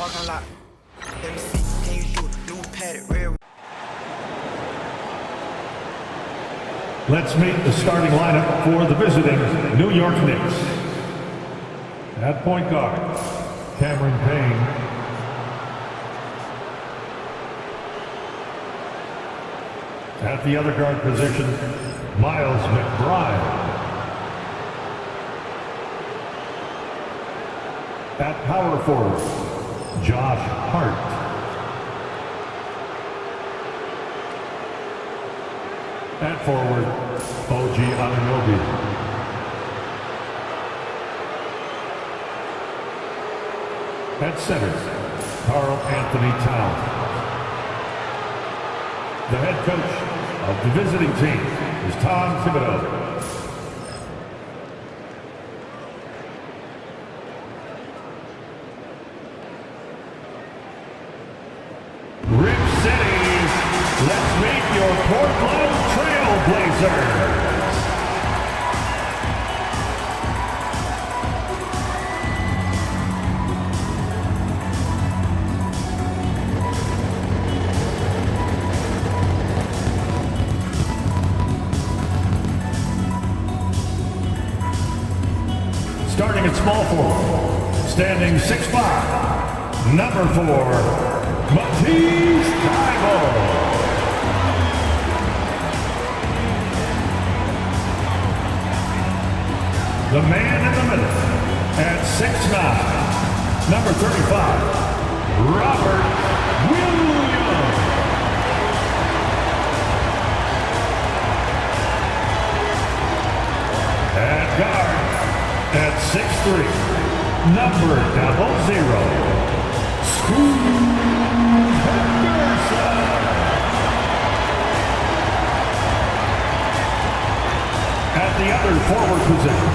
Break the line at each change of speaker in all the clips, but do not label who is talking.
Parking lot. Let me see, can you do a new padded real?
Let's meet the starting lineup for the visiting New York Knicks. At point guard, Cameron Payne. At the other guard position, Miles McBride. At power forward, Josh Hart. At forward, OG Anunoby. At center, Karl Anthony Towns. The head coach of the visiting team is Tom Thibodeau. Rip City, let's meet your Portland Trailblazers. Starting at small forward, standing 6'5", number 4, Matisse Thybulle. The man in the middle, at 6'9", number 35, Robert Williams. At guard, at 6'3", number 00, Scoot Henderson. At the other forward position,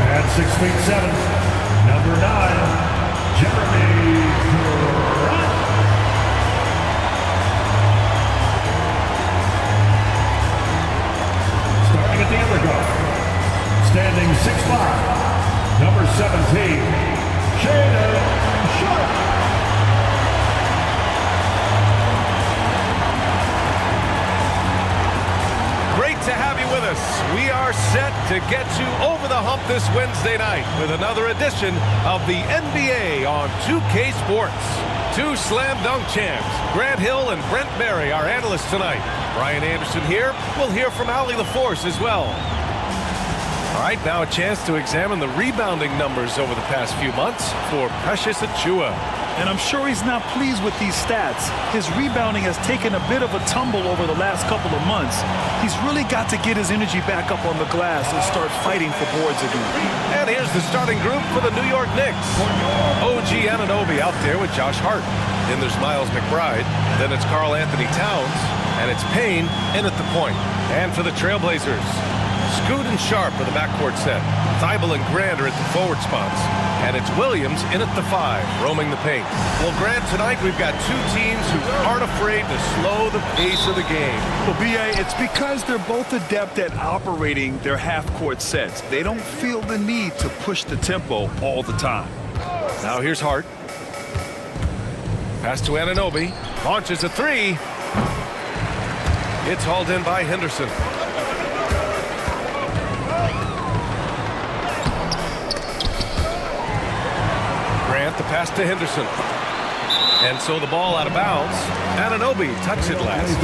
at 6'7", number 9, Jeremy Grant. Starting at the other guard, standing 6'5", number 17, Shaedon Sharpe.
Great to have you with us. We are set to get you over the hump this Wednesday night with another edition of the NBA on 2K Sports. Two slam dunk champs, Grant Hill and Brent Barry, our analysts tonight. Brian Anderson here. We'll hear from Allie LaForce as well. All right, now a chance to examine the rebounding numbers over the past few months for Precious Achiuwa.
And I'm sure he's not pleased with these stats. His rebounding has taken a bit of a tumble over the last couple of months. He's really got to get his energy back up on the glass and start fighting for boards again.
And here's the starting group for the New York Knicks. OG Anunoby out there with Josh Hart. Then there's Miles McBride. Then it's Karl Anthony Towns. And it's Payne in at the point. And for the Trailblazers, Scoot and Sharpe are the backcourt set. Thybulle and Grant are at the forward spots. And it's Williams in at the 5, roaming the paint. Well, Grant, tonight we've got two teams who aren't afraid to slow the pace of the game.
Well, B.A., it's because they're both adept at operating their half-court sets. They don't feel the need to push the tempo all the time.
Now here's Hart. Pass to Anunoby. Launches a 3. It's hauled in by Henderson. The pass to Henderson. And so the ball out of bounds. Anunoby touched it last.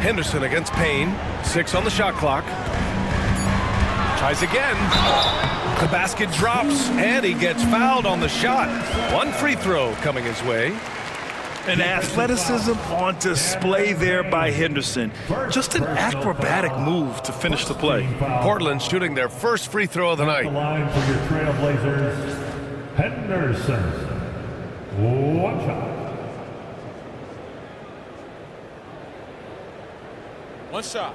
Henderson against Payne. 6 on the shot clock. Tries again. The basket drops, and he gets fouled on the shot. One free throw coming his way.
And athleticism on display there by Henderson. Just an acrobatic move to finish the play.
Portland shooting their first free throw of the night.
The line for your Trailblazers, Henderson. One shot.
One shot.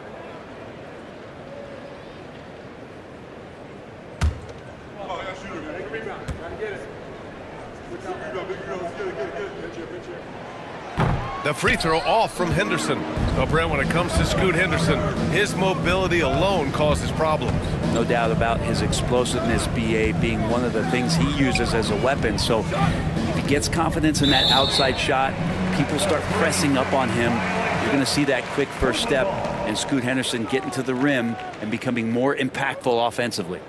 The free throw off from Henderson. So, Brent, when it comes to Scoot Henderson, his mobility alone causes problems.
No doubt about his explosiveness, BA, being one of the things he uses as a weapon. So if he gets confidence in that outside shot, people start pressing up on him. You're going to see that quick first step and Scoot Henderson getting to the rim and becoming more impactful offensively.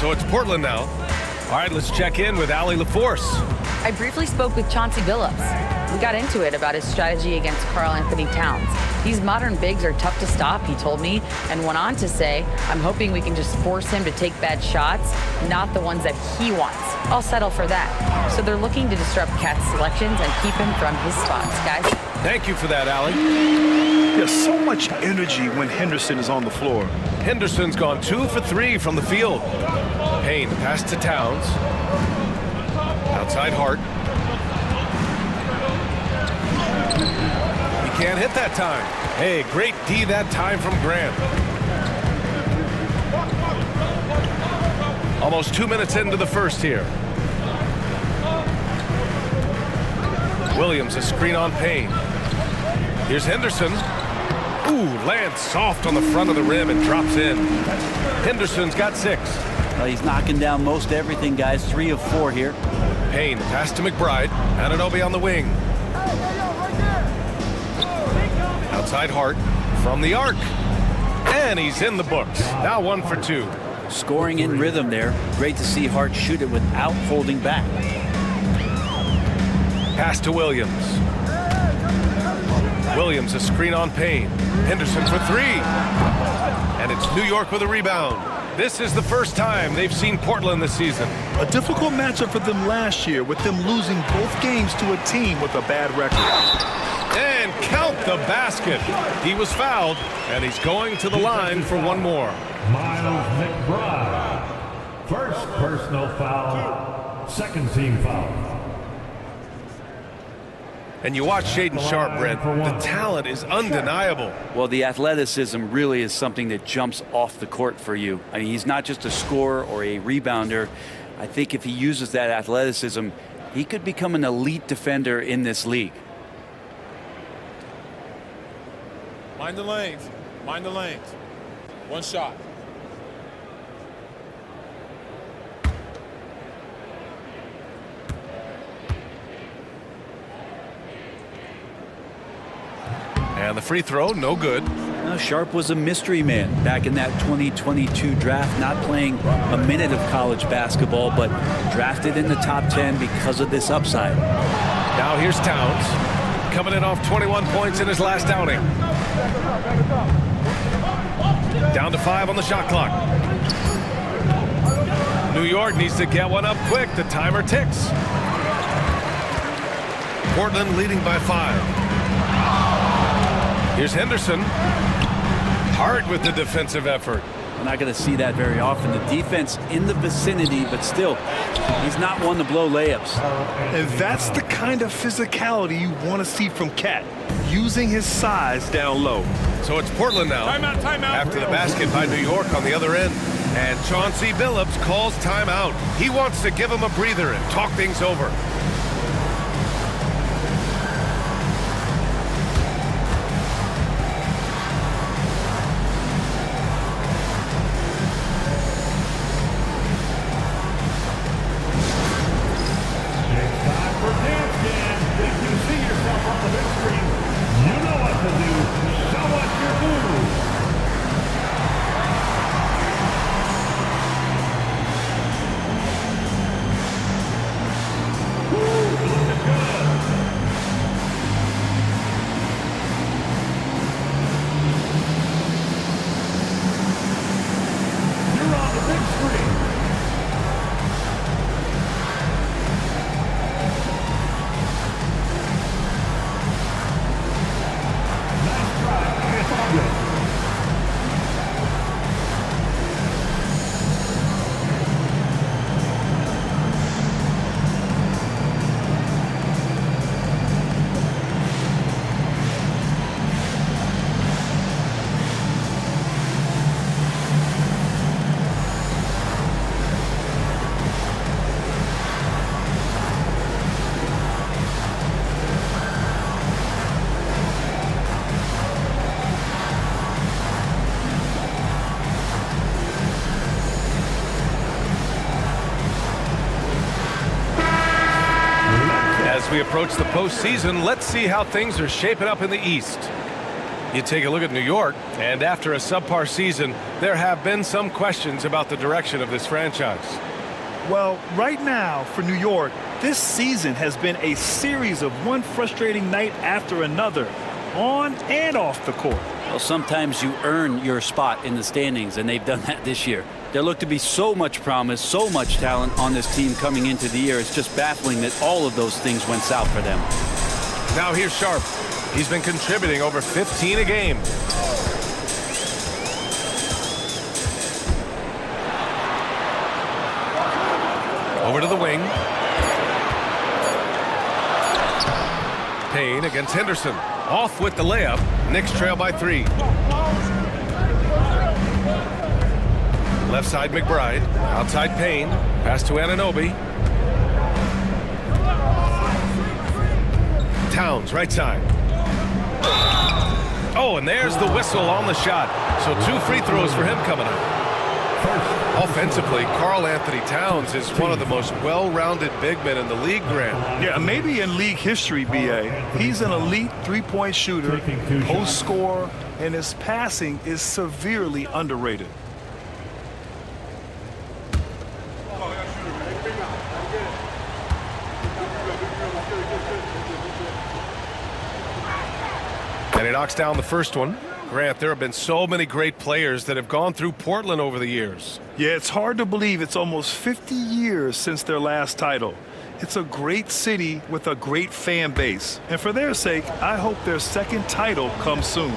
So it's Portland now. All right, let's check in with Allie LaForce.
I briefly spoke with Chauncey Billups. We got into it about his strategy against Karl Anthony Towns. These modern bigs are tough to stop, he told me, and went on to say, I'm hoping we can just force him to take bad shots, not the ones that he wants. I'll settle for that. So they're looking to disrupt Cat's selections and keep him from his spots, guys.
Thank you for that, Allie.
There's so much energy when Henderson is on the floor.
Henderson's gone 2 for 3 from the field. Payne pass to Towns. Outside Hart. He can't hit that time. Hey, great D that time from Grant. Almost 2 minutes into the first here. Williams, a screen on Payne. Here's Henderson. Ooh, lands soft on the front of the rim and drops in. Henderson's got 6.
Well, he's knocking down most everything, guys. 3 of 4 here.
Payne, pass to McBride. Anunoby on the wing. Outside Hart from the arc. And he's in the books. Now 1 for 2.
Scoring in rhythm there. Great to see Hart shoot it without holding back.
Pass to Williams. Williams, a screen on Payne. Henderson for 3. And it's New York with a rebound. This is the first time they've seen Portland this season.
A difficult matchup for them last year, with them losing both games to a team with a bad record.
And count the basket. He was fouled, and he's going to the line for one more.
Miles McBride. First personal foul, second team foul.
And you watch Shaedon Sharpe, Brent. The talent is undeniable.
Well, the athleticism really is something that jumps off the court for you. I mean, he's not just a scorer or a rebounder. I think if he uses that athleticism, he could become an elite defender in this league.
Mind the lanes. Mind the lanes. One shot.
And the free throw, no good.
Now, Sharpe was a mystery man back in that 2022 draft, not playing a minute of college basketball, but drafted in the top 10 because of this upside.
Now here's Towns, coming in off 21 points in his last outing. Down to 5 on the shot clock. New York needs to get one up quick. The timer ticks. Portland leading by 5. Here's Henderson. Hard with the defensive effort.
We're not going to see that very often. The defense in the vicinity, but still, he's not one to blow layups.
And that's the kind of physicality you want to see from Cat, using his size down low.
So it's Portland now.
Timeout, timeout.
After the basket by New York on the other end. And Chauncey Billups calls timeout. He wants to give him a breather and talk things over. As we approach the postseason, let's see how things are shaping up in the East. You take a look at New York, and after a subpar season, there have been some questions about the direction of this franchise.
Well, right now for New York, this season has been a series of one frustrating night after another, on and off the court.
Well, sometimes you earn your spot in the standings, and they've done that this year. There looked to be so much promise, so much talent on this team coming into the year. It's just baffling that all of those things went south for them.
Now here's Sharp. He's been contributing over 15 a game. Over to the wing. Payne against Henderson. Off with the layup. Knicks trail by 3. Left side McBride. Outside Payne. Pass to Anunoby. Towns right side. Oh, and there's the whistle on the shot. So 2 free throws for him coming up. Offensively, Karl Anthony Towns is one of the most well-rounded big men in the league, Grant.
Yeah, maybe in league history, B.A. He's an elite three-point shooter, post scorer, and his passing is severely underrated.
And he knocks down the first one. Grant, there have been so many great players that have gone through Portland over the years.
Yeah, it's hard to believe it's almost 50 years since their last title. It's a great city with a great fan base. And for their sake, I hope their second title comes soon.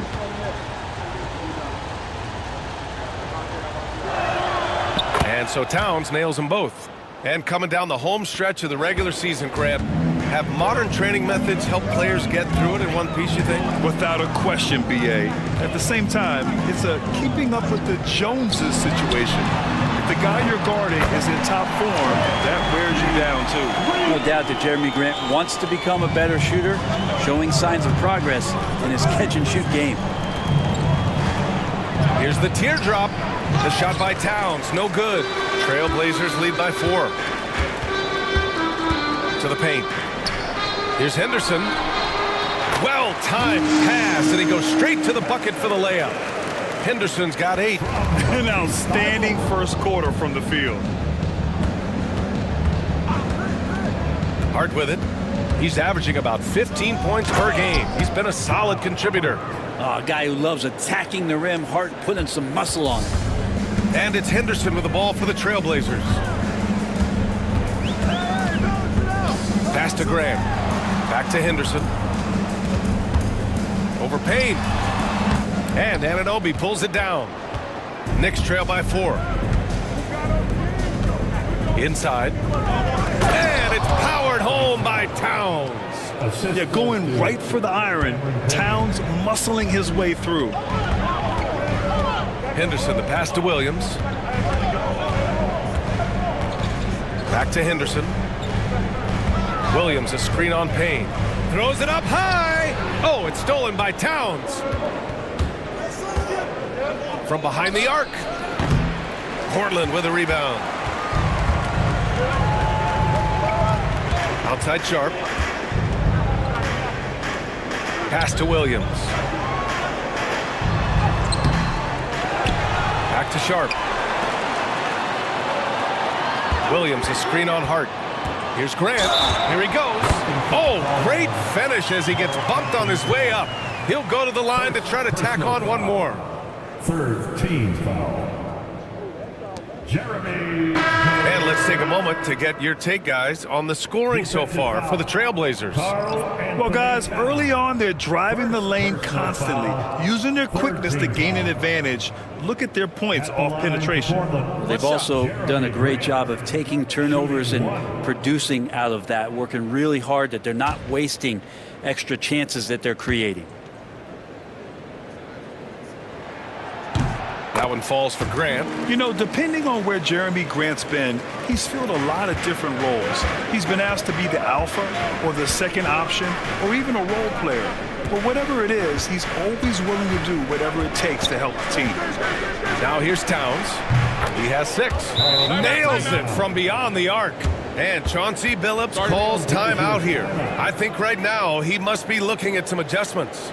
And so Towns nails them both. And coming down the home stretch of the regular season, Grant, have modern training methods helped players get through it in one piece, you think?
Without a question, B.A. At the same time, it's a keeping up with the Joneses situation. If the guy you're guarding is in top form, that wears you down, too.
No doubt that Jeremy Grant wants to become a better shooter, showing signs of progress in his catch-and-shoot game.
Here's the teardrop. The shot by Towns, no good. Trailblazers lead by 4. To the paint. Here's Henderson. Well-timed pass, and he goes straight to the bucket for the layup. Henderson's got 8.
An outstanding first quarter from the field.
Hart with it. He's averaging about 15 points per game. He's been a solid contributor.
A guy who loves attacking the rim, Hart putting some muscle on it.
And it's Henderson with the ball for the Trailblazers. Pass to Graham. Back to Henderson. Over Payne. And Anunoby pulls it down. Knicks trail by 4. Inside. And it's powered home by Towns.
Yeah, going right for the iron. Towns muscling his way through.
Henderson, the pass to Williams. Back to Henderson. Williams, a screen on Payne. Throws it up high. Oh, it's stolen by Towns. From behind the arc. Portland with a rebound. Outside Sharp. Pass to Williams. Back to Sharp. Williams, a screen on Hart. Here's Grant. Here he goes. Oh, great finish as he gets bumped on his way up. He'll go to the line to try to tack on one more.
Third team foul. Jeremy.
And let's take a moment to get your take, guys, on the scoring so far for the Trailblazers.
Well, guys, early on, they're driving the lane constantly, using their quickness to gain an advantage. Look at their points off penetration.
They've also done a great job of taking turnovers and producing out of that, working really hard that they're not wasting extra chances that they're creating.
That one falls for Grant.
You know, depending on where Jeremy Grant's been, he's filled a lot of different roles. He's been asked to be the alpha or the second option or even a role player. But whatever it is, he's always willing to do whatever it takes to help the team.
Now here's Towns. He has 6. Nails it from beyond the arc. And Chauncey Billups calls timeout here. I think right now he must be looking at some adjustments.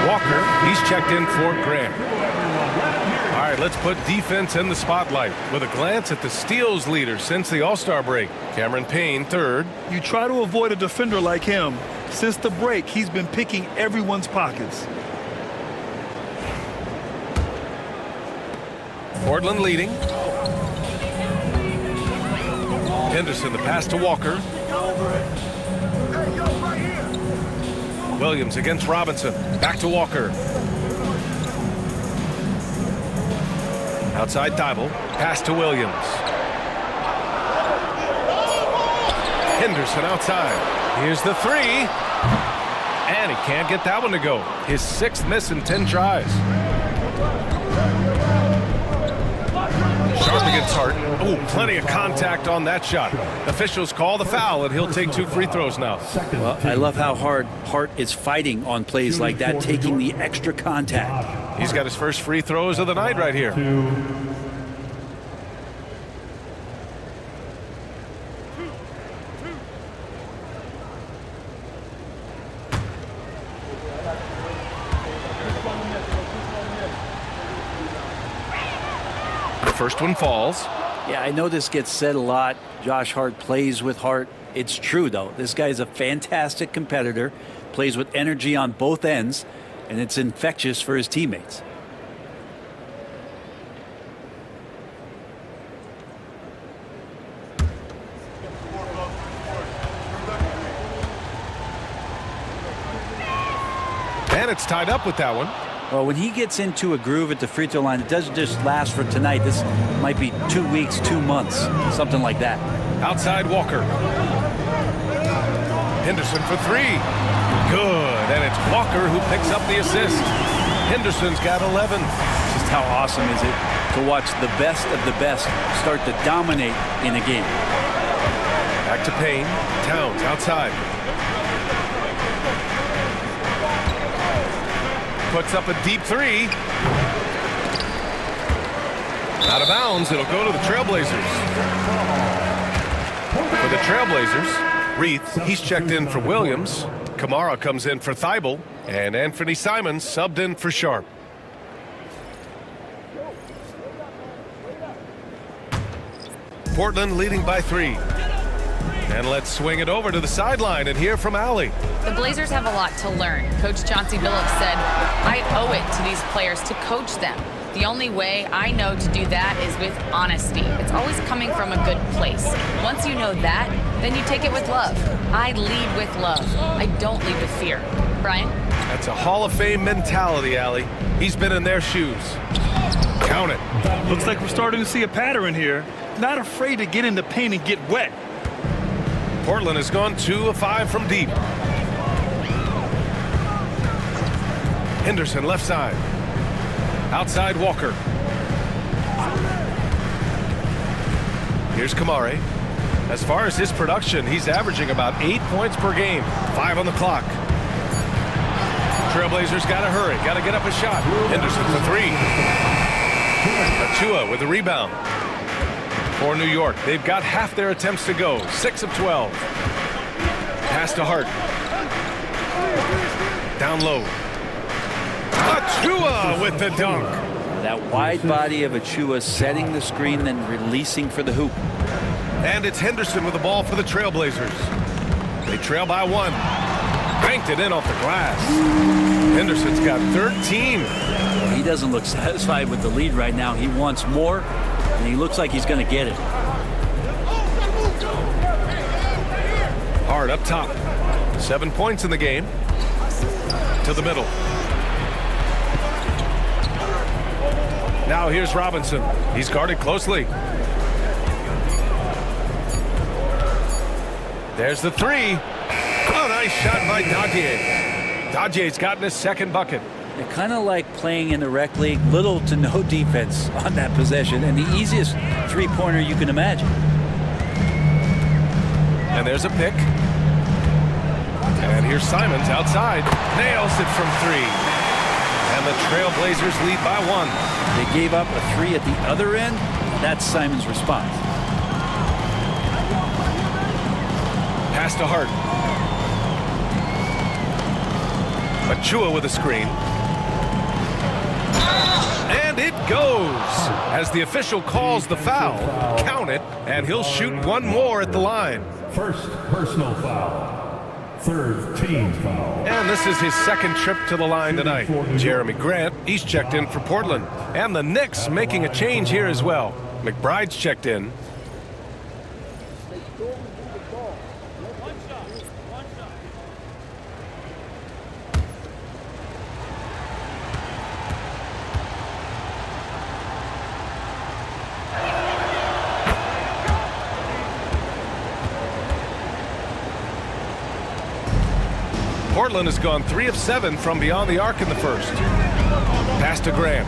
Walker, he's checked in for Grant. All right, let's put defense in the spotlight with a glance at the steals leader since the All-Star break. Cameron Payne, third.
You try to avoid a defender like him. Since the break, he's been picking everyone's pockets.
Portland leading. Henderson, the pass to Walker. Williams against Robinson. Back to Walker. Outside Thibault. Pass to Williams. Henderson outside. Here's the three. And he can't get that one to go. His sixth miss in 10 tries. Sharp against Hart. Oh, plenty of contact on that shot. Officials call the foul, and he'll take 2 free throws now.
Well, I love how hard Hart is fighting on plays like that, taking the extra contact.
He's got his first free throws of the night right here. First one falls.
Yeah, I know this gets said a lot. Josh Hart plays with heart. It's true, though. This guy is a fantastic competitor, plays with energy on both ends, and it's infectious for his teammates.
And it's tied up with that one.
Well, when he gets into a groove at the free throw line, it doesn't just last for tonight. This might be 2 weeks, 2 months, something like that.
Outside Walker. Henderson for three. Good. And it's Walker who picks up the assist. Henderson's got 11.
Just how awesome is it to watch the best of the best start to dominate in a game.
Back to Payne. Towns outside. Puts up a deep three. Out of bounds. It'll go to the Trailblazers. For the Trailblazers, Reith, he's checked in for Williams. Kamara comes in for Thibault. And Anthony Simons subbed in for Sharp. Portland leading by 3. And let's swing it over to the sideline and hear from Allie.
The Blazers have a lot to learn. Coach Chauncey Billups said, I owe it to these players to coach them. The only way I know to do that is with honesty. It's always coming from a good place. Once you know that, then you take it with love. I lead with love. I don't lead with fear. Brian?
That's a Hall of Fame mentality, Allie. He's been in their shoes. Count it.
Looks like we're starting to see a pattern here. Not afraid to get in the paint and get wet.
Portland has gone 2 of 5 from deep. Henderson left side. Outside Walker. Here's Kamara. As far as his production, he's averaging about 8 points per game. 5 on the clock. Trailblazers got to hurry. Got to get up a shot. Henderson for three. Achua with the rebound. For New York, they've got half their attempts to go. 6 of 12. Pass to Hart. Down low. Achua with the dunk.
That wide body of Achua setting the screen, then releasing for the hoop.
And it's Henderson with the ball for the Trailblazers. They trail by 1. Banked it in off the glass. Henderson's got 13.
He doesn't look satisfied with the lead right now. He wants more, and he looks like he's going to get it.
Hart up top. 7 points in the game. To the middle. Now here's Robinson. He's guarded closely. There's the three. Oh, nice shot by Dadier. Dadier's gotten his second bucket.
They're kind of like playing in the rec league, little to no defense on that possession, and the easiest three-pointer you can imagine.
And there's a pick. And here's Simons outside. Nails it from 3. And the Trailblazers lead by 1.
They gave up a 3 at the other end. That's Simons' response.
Pass to Hart. Achua with a screen. And it goes. As the official calls the foul, count it, and he'll shoot one more at the line.
First personal foul. Third team foul.
And this is his second trip to the line tonight. Jeremy Grant, he's checked in for Portland. And the Knicks making a change here as well. McBride's checked in. Portland has gone 3 of 7 from beyond the arc in the first. Pass to Graham.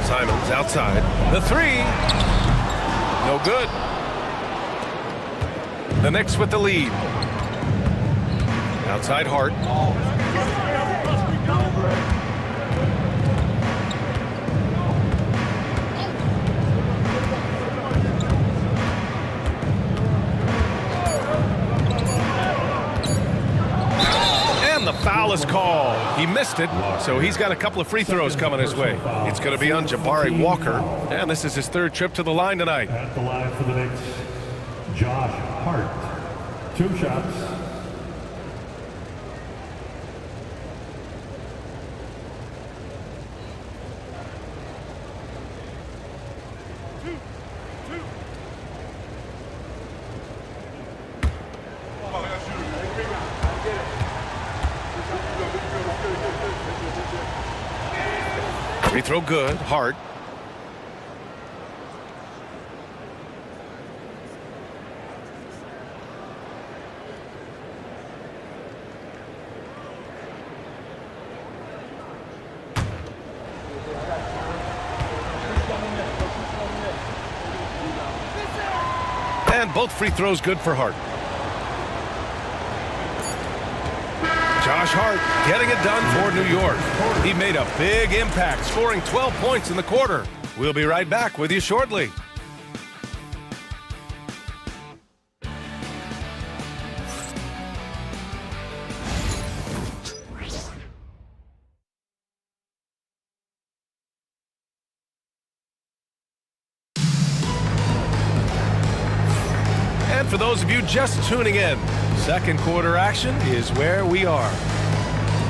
Simons outside. The 3. No good. The Knicks with the lead. Outside Hart. Foul is called. He missed it, so he's got a couple of free throws coming his way. It's going to be on Jabari Walker, and this is his third trip to the line tonight.
At the line for the Knicks, Josh Hart. 2 shots.
Free throw good. Hart. And both free throws good for Hart. Josh Hart getting it done for New York. He made a big impact, scoring 12 points in the quarter. We'll be right back with you shortly. And for those of you just tuning in, second quarter action is where we are.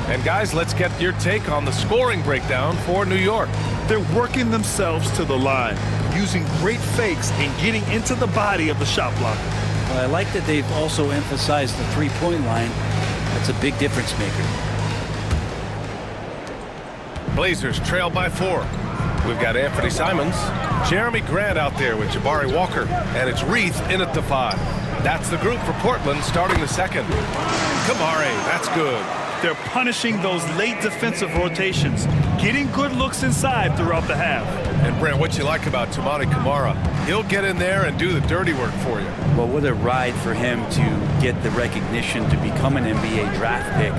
And guys, let's get your take on the scoring breakdown for New York.
They're working themselves to the line, using great fakes and getting into the body of the shot blocker.
Well, I like that they've also emphasized the three-point line. That's a big difference maker.
Blazers trail by 4. We've got Anthony Simons, Jeremy Grant out there with Jabari Walker, and it's Reith in at the 5. That's the group for Portland starting the second. Kamari, that's good.
they're punishing those late defensive rotations, getting good looks inside throughout the half.
And Brent, what you like about Toumani Camara, he'll get in there and do the dirty work for you.
Well, what a ride for him to get the recognition to become an NBA draft pick.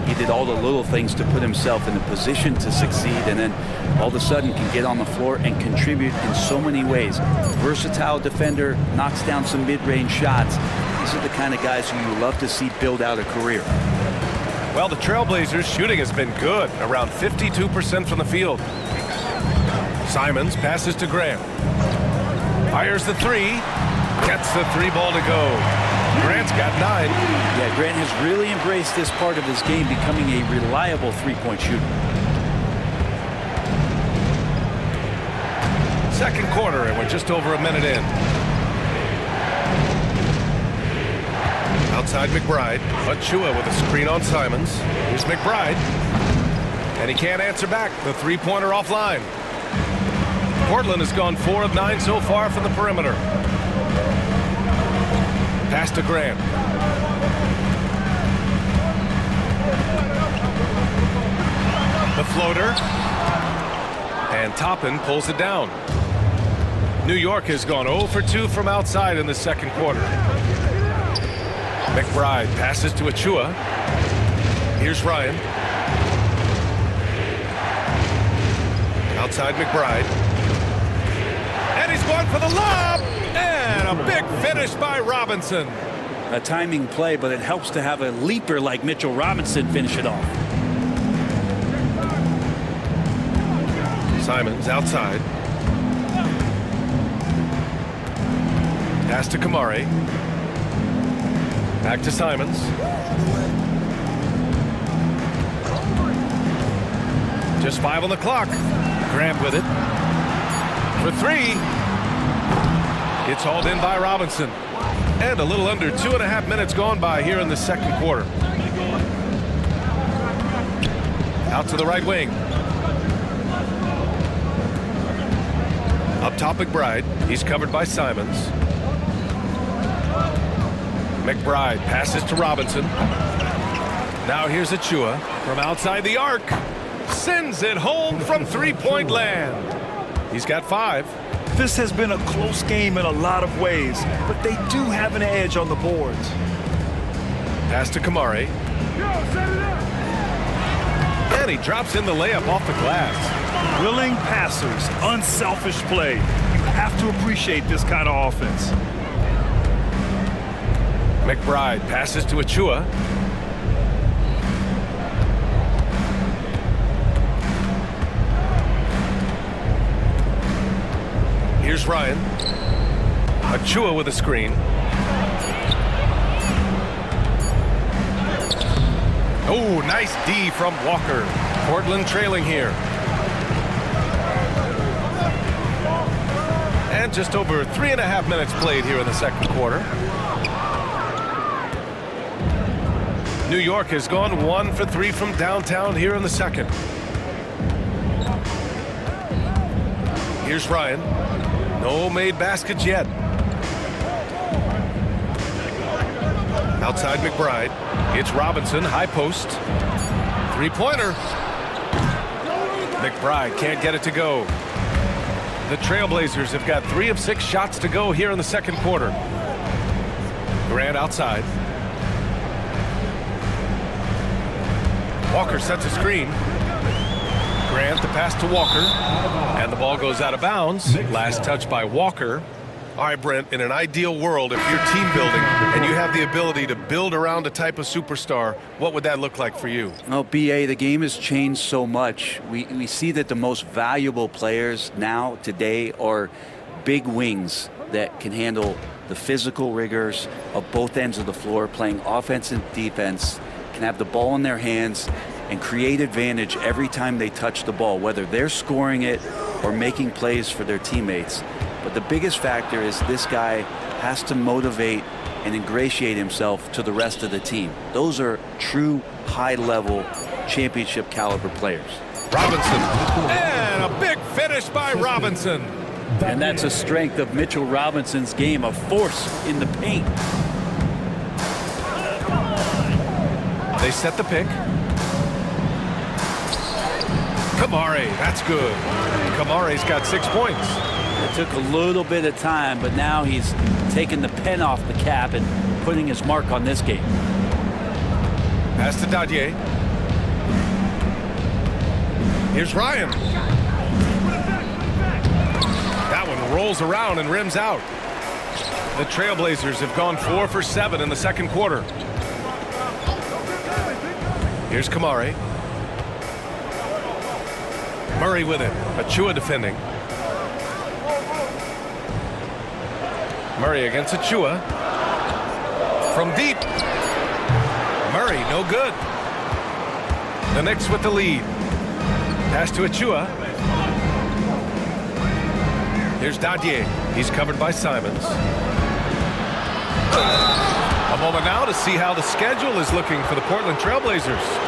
He did all the little things to put himself in a position to succeed, and then all of a sudden can get on the floor and contribute in so many ways. Versatile defender, knocks down some mid-range shots. These are the kind of guys who you love to see build out a career.
Well, the Trailblazers' shooting has been good, around 52% from the field. Simons passes to Grant. Fires the three. Gets the three ball to go. Grant's got 9.
Yeah, Grant has really embraced this part of his game, becoming a reliable three-point shooter.
Second quarter, and we're just over a minute in. Outside McBride. Achua with a screen on Simons. Here's McBride. And he can't answer back. The three-pointer offline. Portland has gone 4 of 9 so far from the perimeter. Pass to Grant. The floater. And Toppin pulls it down. New York has gone 0 for 2 from outside in the second quarter. McBride passes to Achua. Here's Ryan. Outside McBride. And he's going for the lob. And a big finish by Robinson.
A timing play, but it helps to have a leaper like Mitchell Robinson finish it off.
Simons outside. Pass to Kamari. Back to Simons. Just 5 on the clock. Grant with it. For 3. It's hauled in by Robinson. And a little under 2.5 minutes gone by here in the second quarter. Out to the right wing. Up top McBride. He's covered by Simons. McBride passes to Robinson. Now here's Achua from outside the arc. Sends it home from three-point land. He's got 5.
This has been a close game in a lot of ways, but they do have an edge on the boards.
Pass to Kamari. And he drops in the layup off the glass.
Willing passers, unselfish play. You have to appreciate this kind of offense.
McBride passes to Achua. Here's Ryan. Achua with a screen. Oh, nice D from Walker. Portland trailing here. And just over 3.5 minutes played here in the second quarter. New York has gone 1 for 3 from downtown here in the second. Here's Ryan. No made baskets yet. Outside McBride. It's Robinson, high post. Three-pointer. McBride can't get it to go. The Trailblazers have got 3 of 6 shots to go here in the second quarter. Grant outside. Walker sets a screen. Grant the pass to Walker. And the ball goes out of bounds. Last touch by Walker. All right, Brent, in an ideal world, if you're team building and you have the ability to build around a type of superstar, what would that look like for you?
Well, BA, the game has changed so much. We see that the most valuable players now, today, are big wings that can handle the physical rigors of both ends of the floor, playing offense and defense, can have the ball in their hands and create advantage every time they touch the ball, whether they're scoring it or making plays for their teammates. But the biggest factor is this guy has to motivate and ingratiate himself to the rest of the team. Those are true high-level championship caliber players.
Robinson. And a big finish by Robinson.
And that's a strength of Mitchell Robinson's game, a force in the paint.
They set the pick. Kamari, that's good. Kamari's got 6 points.
It took a little bit of time, but now he's taking the pen off the cap and putting his mark on this game.
Pass to Dadier. Here's Ryan. That one rolls around and rims out. The Trailblazers have gone 4 for 7 in the second quarter. Here's Kamari. Murray with it. Achua defending. Murray against Achua. From deep. Murray, no good. The Knicks with the lead. Pass to Achua. Here's Dadier. He's covered by Simons. A moment now to see how the schedule is looking for the Portland Trailblazers.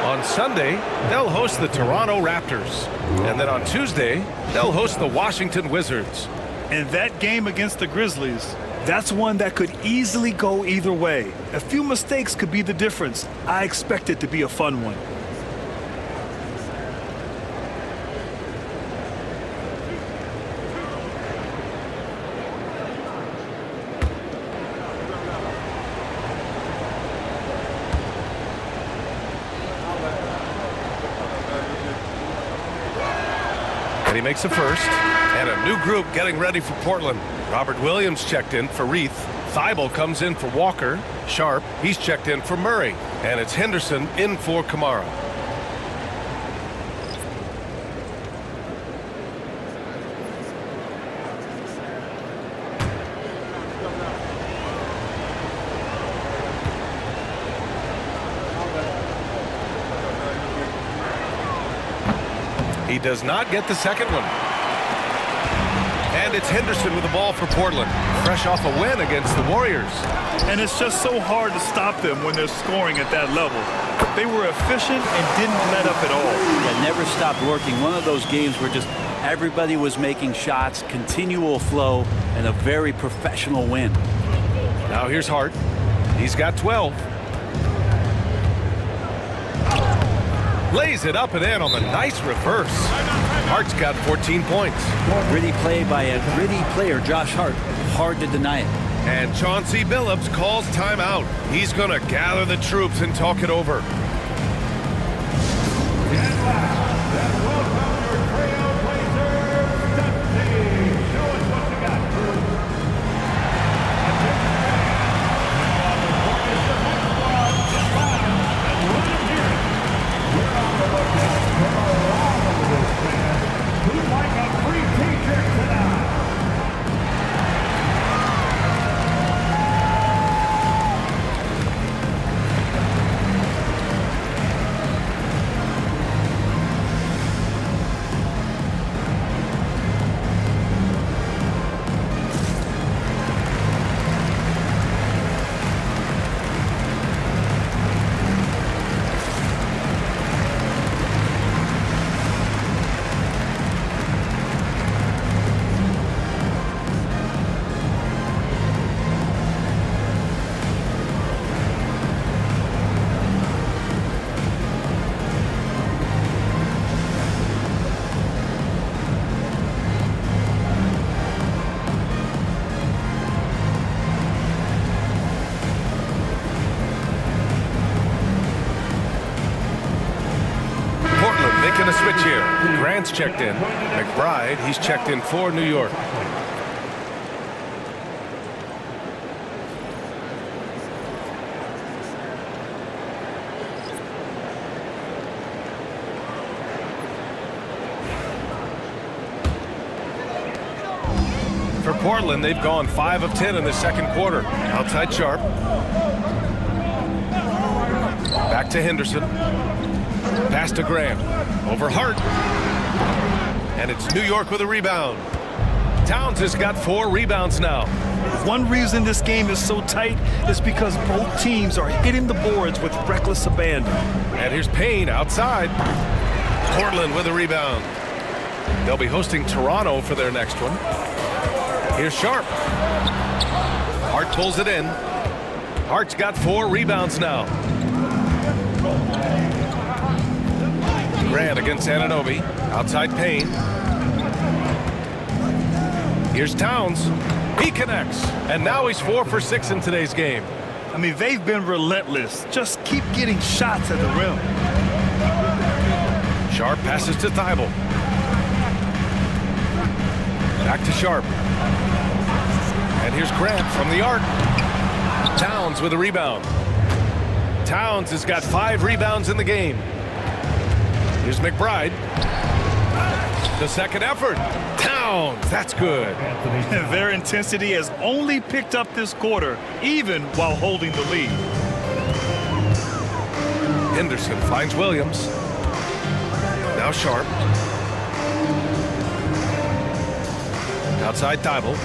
On Sunday, they'll host the Toronto Raptors. And then on Tuesday, they'll host the Washington Wizards.
And that game against the Grizzlies, that's one that could easily go either way. A few mistakes could be the difference. I expect it to be a fun one.
And he makes a first. And a new group getting ready for Portland. Robert Williams checked in for Reith. Thibault comes in for Walker. Sharp, he's checked in for Murray. And it's Henderson in for Kamara. He does not get the second one. And it's Henderson with the ball for Portland. Fresh off a win against the Warriors.
And it's just so hard to stop them when they're scoring at that level. They were efficient and didn't let up at all.
Yeah, never stopped working. One of those games where just everybody was making shots, continual flow, and a very professional win.
Now here's Hart. He's got 12. Lays it up and in on the nice reverse. Hart's got 14 points.
Gritty play by a gritty player, Josh Hart. Hard to deny it.
And Chauncey Billups calls timeout. He's going to gather the troops and talk it over. Making a switch here. Grant's checked in. McBride, he's checked in for New York. For Portland, they've gone 5 of 10 in the second quarter. Outside Sharp. Back to Henderson. Pass to Grant. Over Hart. And it's New York with a rebound. Towns has got 4 rebounds now.
One reason this game is so tight is because both teams are hitting the boards with reckless abandon.
And here's Payne outside. Portland with a rebound. They'll be hosting Toronto for their next one. Here's Sharp. Hart pulls it in. Hart's got 4 rebounds now. Grant Grant against Anunoby. Outside Payne. Here's Towns. He connects. And now he's 4 for 6 in today's game.
I mean, they've been relentless. Just keep getting shots at the rim.
Sharp passes to Thibault. Back to Sharp. And here's Grant from the arc. Towns with a rebound. Towns has got 5 rebounds in the game. Here's McBride. The second effort. Towns, that's good.
Their intensity has only picked up this quarter, even while holding the lead.
Henderson finds Williams. Now Sharp. Outside Thibault.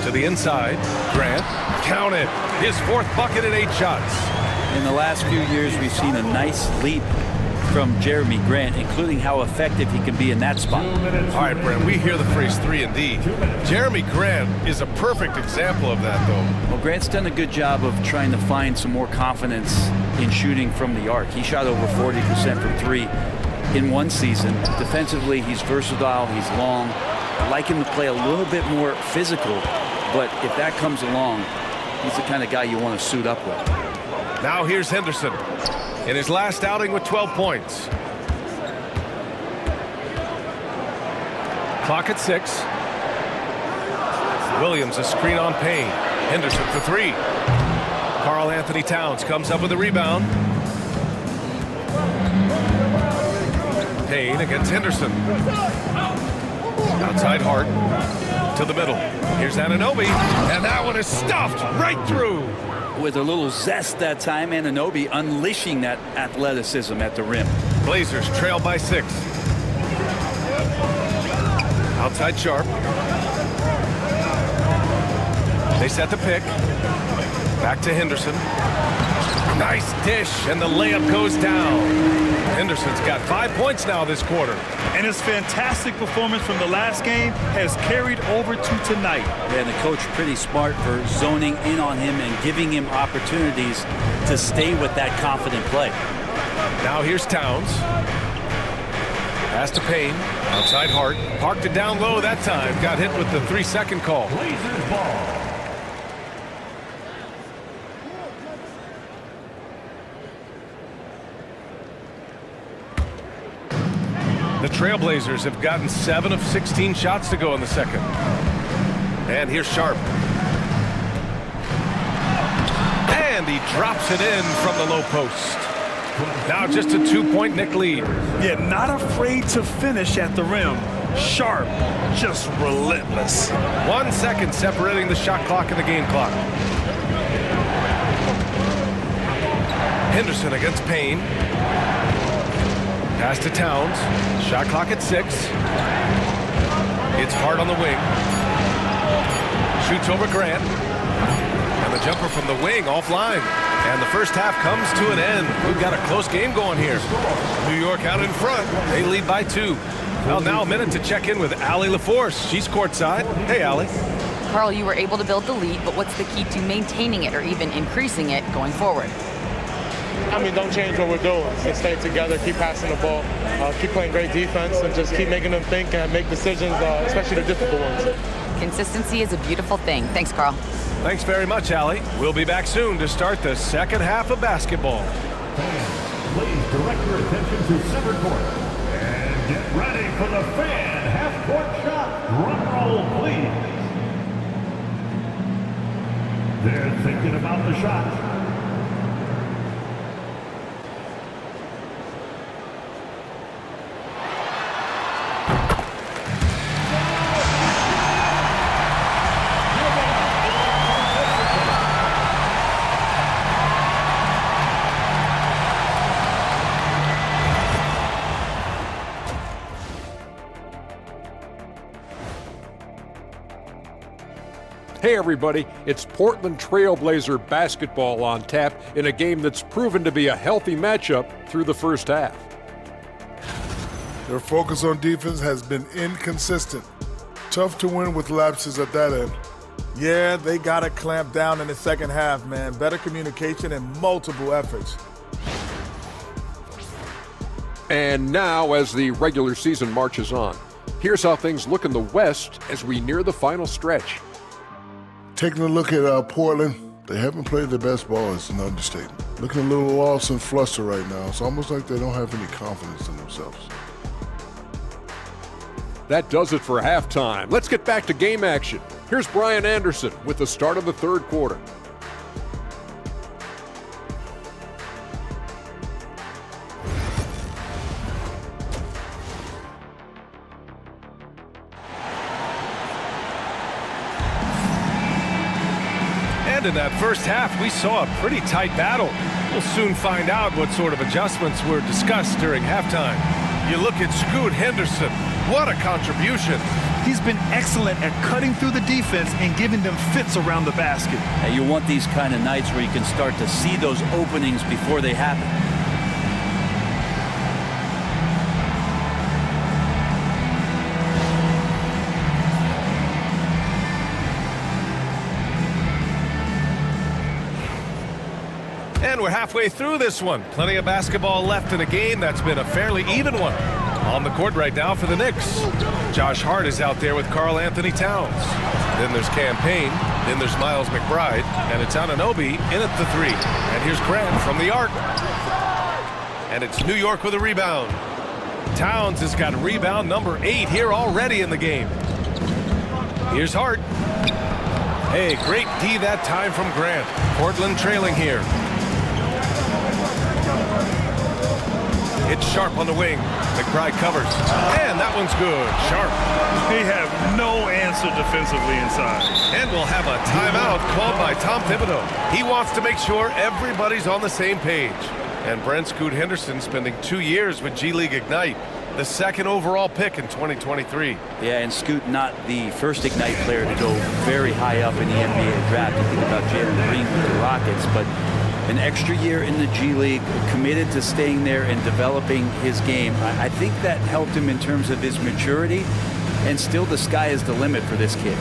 To the inside. Grant. Count it. His 4th bucket at 8 shots.
In the last few years, we've seen a nice leap from Jeremy Grant, including how effective he can be in that spot.
All right, Brent, we hear the phrase 3-and-D. Jeremy Grant is a perfect example of that, though.
Well, Grant's done a good job of trying to find some more confidence in shooting from the arc. He shot over 40% from 3 in one season. Defensively, he's versatile, he's long. I like him to play a little bit more physical, but if that comes along, he's the kind of guy you want to suit up with.
Now here's Henderson in his last outing with 12 points. Clock at 6. Williams a screen on Payne. Henderson for 3. Karl Anthony Towns comes up with a rebound. Payne against Henderson. Outside Hart to the middle. Here's Anunoby, and that one is stuffed right through.
With a little zest that time, Anunoby unleashing that athleticism at the rim.
Blazers trail by 6. Outside Sharp. They set the pick. Back to Henderson. Nice dish, and the layup goes down. Henderson's got 5 points now this quarter.
And his fantastic performance from the last game has carried over to tonight.
And the coach pretty smart for zoning in on him and giving him opportunities to stay with that confident play.
Now here's Towns. Pass to Payne. Outside Hart. Parked it down low that time. Got hit with the 3-second call.
Blazers ball.
The Trailblazers have gotten 7 of 16 shots to go in the second. And here's Sharp. And he drops it in from the low post. Now just a 2-point Knick lead.
Yeah, not afraid to finish at the rim. Sharp, just relentless.
1 second separating the shot clock and the game clock. Henderson against Payne. Pass to Towns. Shot clock at 6. It's Hart on the wing. Shoots over Grant. And the jumper from the wing offline. And the first half comes to an end. We've got a close game going here. New York out in front. They lead by 2. Well, now a minute to check in with Allie LaForce. She's courtside. Hey, Allie.
Carl, you were able to build the lead, but what's the key to maintaining it or even increasing it going forward?
I mean, don't change what we're doing. Just stay together, keep passing the ball, keep playing great defense, and just keep making them think and make decisions, especially the difficult ones.
Consistency is a beautiful thing. Thanks, Carl.
Thanks very much, Allie. We'll be back soon to start the second half of basketball.
Please direct your attention to center court. And get ready for the fan half-court shot. Drum roll, please. They're thinking about the shot.
Hey everybody, it's Portland Trailblazer basketball on tap in a game that's proven to be a healthy matchup through the first half.
Their focus on defense has been inconsistent. Tough to win with lapses at that end.
Yeah, they got to clamp down in the second half, man. Better communication and multiple efforts.
And now, as the regular season marches on, here's how things look in the West as we near the final stretch.
Taking a look at Portland, they haven't played their best ball. It's an understatement. Looking a little lost and flustered right now. It's almost like they don't have any confidence in themselves.
That does it for halftime. Let's get back to game action. Here's Brian Anderson with the start of the third quarter.
And in that first half, we saw a pretty tight battle. We'll soon find out what sort of adjustments were discussed during halftime. You look at Scoot Henderson. What a contribution.
He's been excellent at cutting through the defense and giving them fits around the basket.
And you want these kind of nights where you can start to see those openings before they happen.
And we're halfway through this one. Plenty of basketball left in a game that's been a fairly even one. On the court right now for the Knicks, Josh Hart is out there with Karl Anthony Towns. Then there's Cam Payne. Then there's Miles McBride. And it's Anunoby in at the three. And here's Grant from the arc. And it's New York with a rebound. Towns has got rebound number 8 here already in the game. Here's Hart. Hey, great D that time from Grant. Portland trailing here. It's Sharp on the wing. McBride covers. And that one's good. Sharp.
They have no answer defensively inside.
And we'll have a timeout called by Tom Thibodeau. He wants to make sure everybody's on the same page. And Brent Scoot Henderson spending 2 years with G League Ignite, the second overall pick in 2023.
Yeah, and Scoot not the first Ignite player to go very high up in the NBA draft. You think about Jalen Green with the Rockets, but an extra year in the G League, committed to staying there and developing his game. I think that helped him in terms of his maturity, and still the sky is the limit for this kid.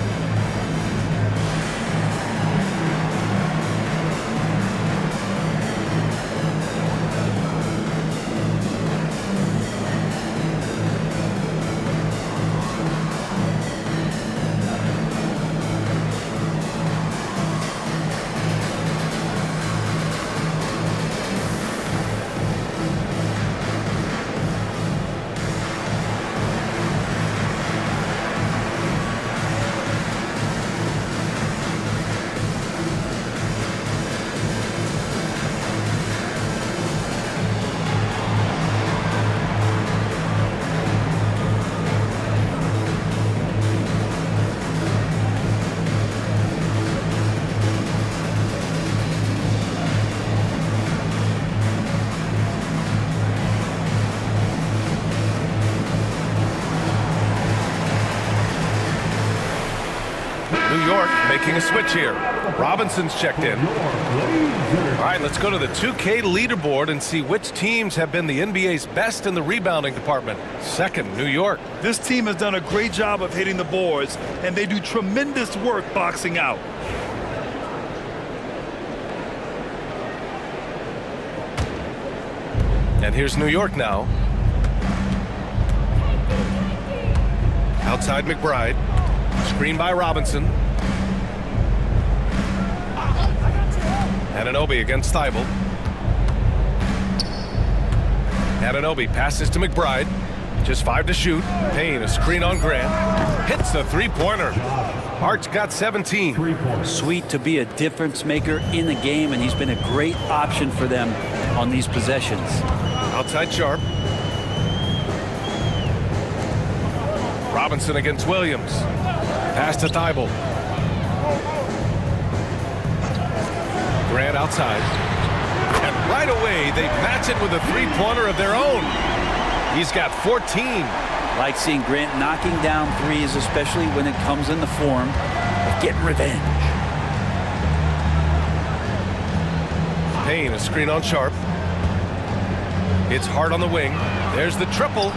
New York making a switch here. Robinson's checked in. All right, let's go to the 2K leaderboard and see which teams have been the NBA's best in the rebounding department. Second, New York.
This team has done a great job of hitting the boards, and they do tremendous work boxing out.
And here's New York now. Outside McBride. Screen by Robinson. Anunoby against Thibault. Anunoby passes to McBride. Just 5 to shoot. Payne, a screen on Grant. Hits the three-pointer. Hart's got 17.
Sweet to be a difference maker in the game, and he's been a great option for them on these possessions.
Outside Sharp. Robinson against Williams. Pass to Thibault. Grant outside. And right away, they match it with a three-pointer of their own. He's got 14.
Like seeing Grant knocking down threes, especially when it comes in the form of getting revenge.
Payne, a screen on Sharp. It's Hart on the wing. There's the triple.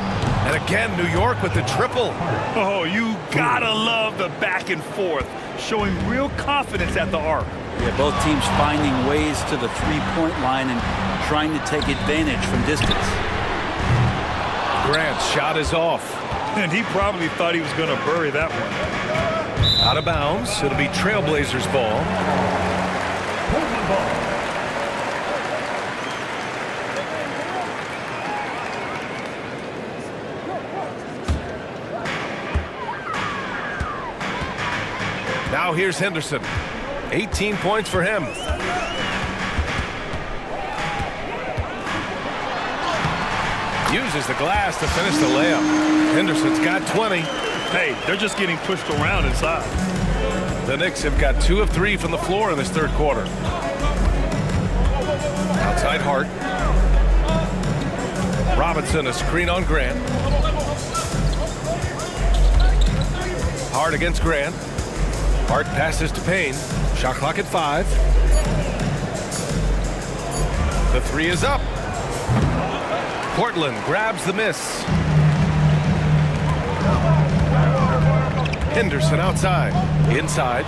And again, New York with the triple.
Oh, you gotta love the back and forth, showing real confidence at the arc.
Yeah, both teams finding ways to the three-point line and trying to take advantage from distance.
Grant's shot is off.
And he probably thought he was going to bury that one.
Out of bounds. It'll be Trailblazers ball.
Portland ball.
Now here's Henderson. 18 points for him. Uses the glass to finish the layup. Henderson's got 20.
Hey, they're just getting pushed around inside.
The Knicks have got 2 of 3 from the floor in this third quarter. Outside Hart. Robinson, a screen on Grant. Hart against Grant. Hart passes to Payne. Shot clock at 5. The 3 is up. Portland grabs the miss. Henderson outside. Inside.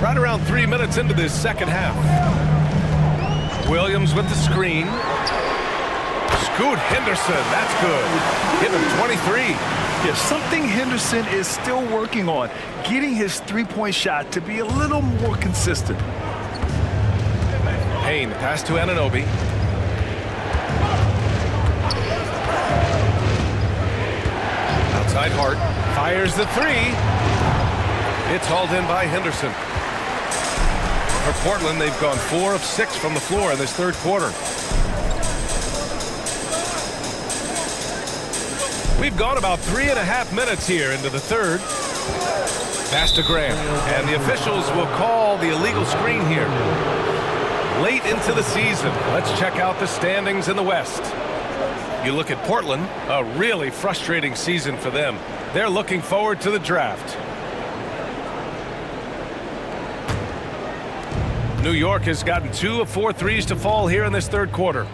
Right around 3 minutes into this second half. Williams with the screen. Scoot Henderson. That's good. Give him 23.
Yeah, something Henderson is still working on. Getting his three-point shot to be a little more consistent.
Payne, pass to Anunoby. Outside Hart. Fires the 3. It's hauled in by Henderson. For Portland, they've gone 4 of 6 from the floor in this third quarter. We've gone about 3.5 minutes here into the third. Pass to Grant. And the officials will call the illegal screen here. Late into the season. Let's check out the standings in the West. You look at Portland, a really frustrating season for them. They're looking forward to the draft. New York has gotten 2 of 4 threes to fall here in this third quarter.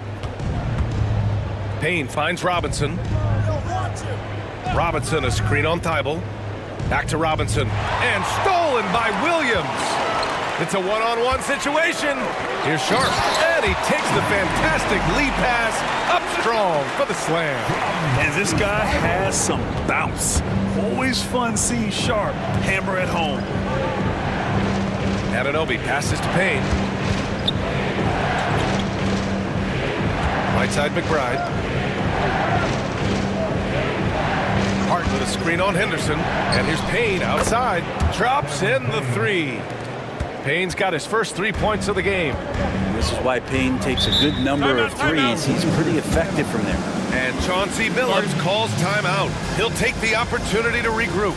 Payne finds Robinson. Robinson, a screen on Thibault. Back to Robinson. And stolen by Williams. It's a one-on-one situation. Here's Sharp. And he takes the fantastic lead pass up strong for the slam.
And this guy has some bounce. Always fun seeing Sharp hammer at home.
Anunoby passes to Payne. Right side McBride. Hart with a screen on Henderson. And here's Payne outside. Drops in the 3. Payne's got his first 3 points of the game.
This is why Payne takes a good number of threes. He's pretty effective from there.
And Chauncey Billups calls timeout. He'll take the opportunity to regroup.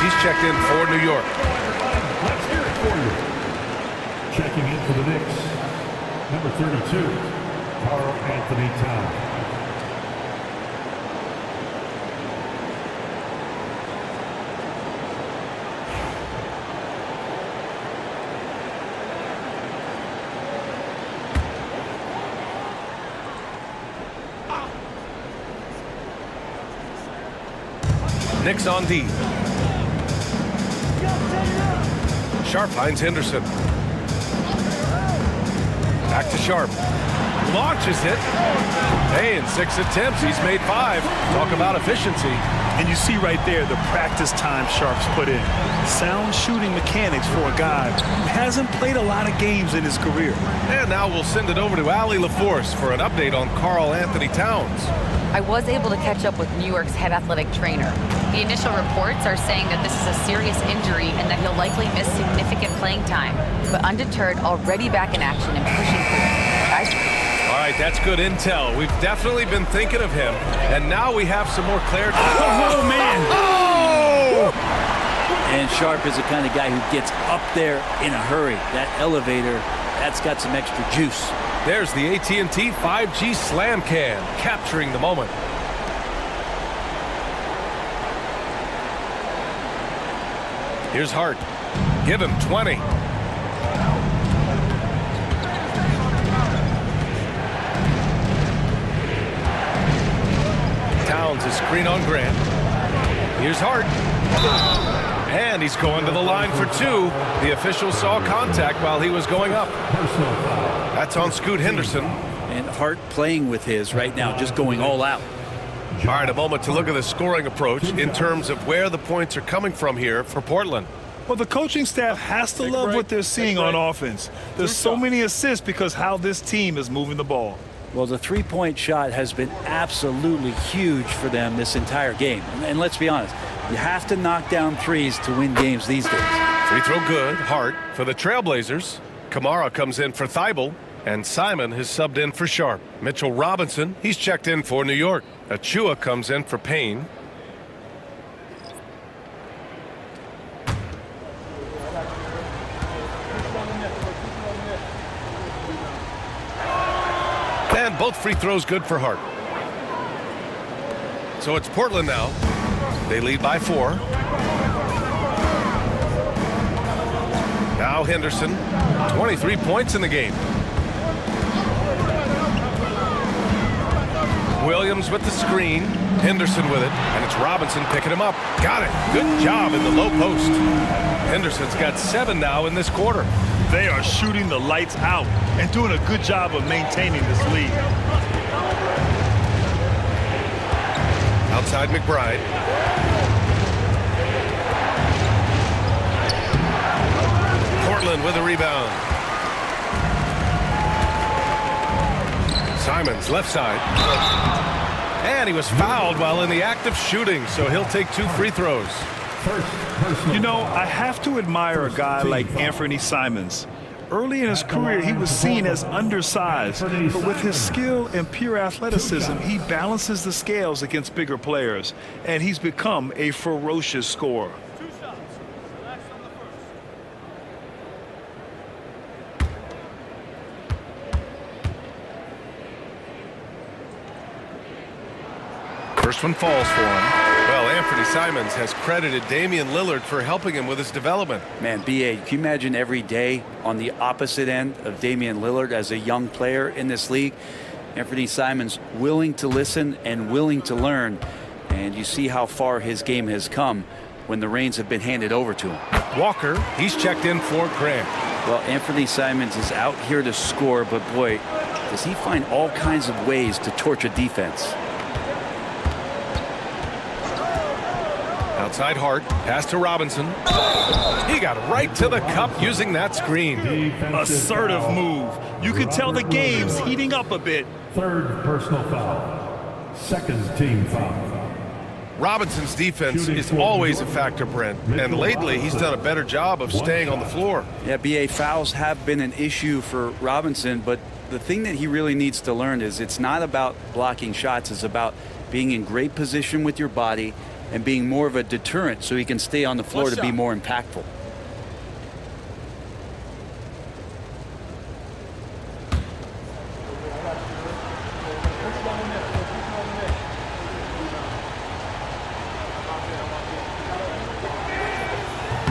He's checked in for New York.
Let's hear it for you. Checking in for the Knicks, number 32, Karl Anthony Towns.
Knicks on D. Sharp finds Henderson. Back to Sharp. Launches it. Hey, in 6 attempts, he's made 5. Talk about efficiency.
And you see right there the practice time Sharp's put in. Sound shooting mechanics for a guy who hasn't played a lot of games in his career.
And now we'll send it over to Allie LaForce for an update on Karl Anthony Towns.
I was able to catch up with New York's head athletic trainer. The initial reports are saying that this is a serious injury and that he'll likely miss significant playing time. But undeterred, already back in action and pushing through it. Guys?
All right, that's good intel. We've definitely been thinking of him, and now we have some more clarity.
Oh, man!
Oh!
And Sharp is the kind of guy who gets up there in a hurry. That elevator, that's got some extra juice.
There's the AT&T 5G Slam Cam, capturing the moment. Here's Hart. Give him 20. Towns is screen on Grant. Here's Hart. And he's going to the line for 2. The official saw contact while he was going up. That's on Scoot Henderson.
And Hart playing with his right now, just going all out.
All right, a moment to look at the scoring approach in terms of where the points are coming from here for Portland.
Well, the coaching staff has to love what they're seeing on offense. There's so many assists because how this team is moving the ball.
Well, the three-point shot has been absolutely huge for them this entire game. And let's be honest, you have to knock down threes to win games these days.
Free throw good. Hart for the Trailblazers. Kamara comes in for Thibault. And Simon has subbed in for Sharp. Mitchell Robinson, he's checked in for New York. Achua comes in for Payne. And both free throws good for Hart. So it's Portland now. They lead by 4. Now Henderson, 23 points in the game. Williams with the screen. Henderson with it. And it's Robinson picking him up. Got it. Good job in the low post. Henderson's got 7 now in this quarter.
They are shooting the lights out and doing a good job of maintaining this lead.
Outside McBride. Portland with a rebound. Simons left side. And he was fouled while in the act of shooting, so he'll take 2 free throws.
You know, I have to admire a guy like Anthony Simons. Early in his career, he was seen as undersized, but with his skill and pure athleticism, he balances the scales against bigger players, and he's become a ferocious scorer.
First one falls for him. Well, Anthony Simons has credited Damian Lillard for helping him with his development.
Man, B.A., can you imagine every day on the opposite end of Damian Lillard as a young player in this league? Anthony Simons willing to listen and willing to learn. And you see how far his game has come when the reins have been handed over to him.
Walker, he's checked in for Grant.
Well, Anthony Simons is out here to score, but boy, does he find all kinds of ways to torch a defense.
Outside Hart, pass to Robinson. He got right to the cup using that screen.
Assertive move. You can tell the game's heating up a bit.
3rd personal foul. 2nd team foul.
Robinson's defense is always a factor, Brent, and lately he's done a better job of staying on the floor.
Yeah, B.A., fouls have been an issue for Robinson, but the thing that he really needs to learn is it's not about blocking shots, it's about being in great position with your body and being more of a deterrent so he can stay on the floor to be more impactful.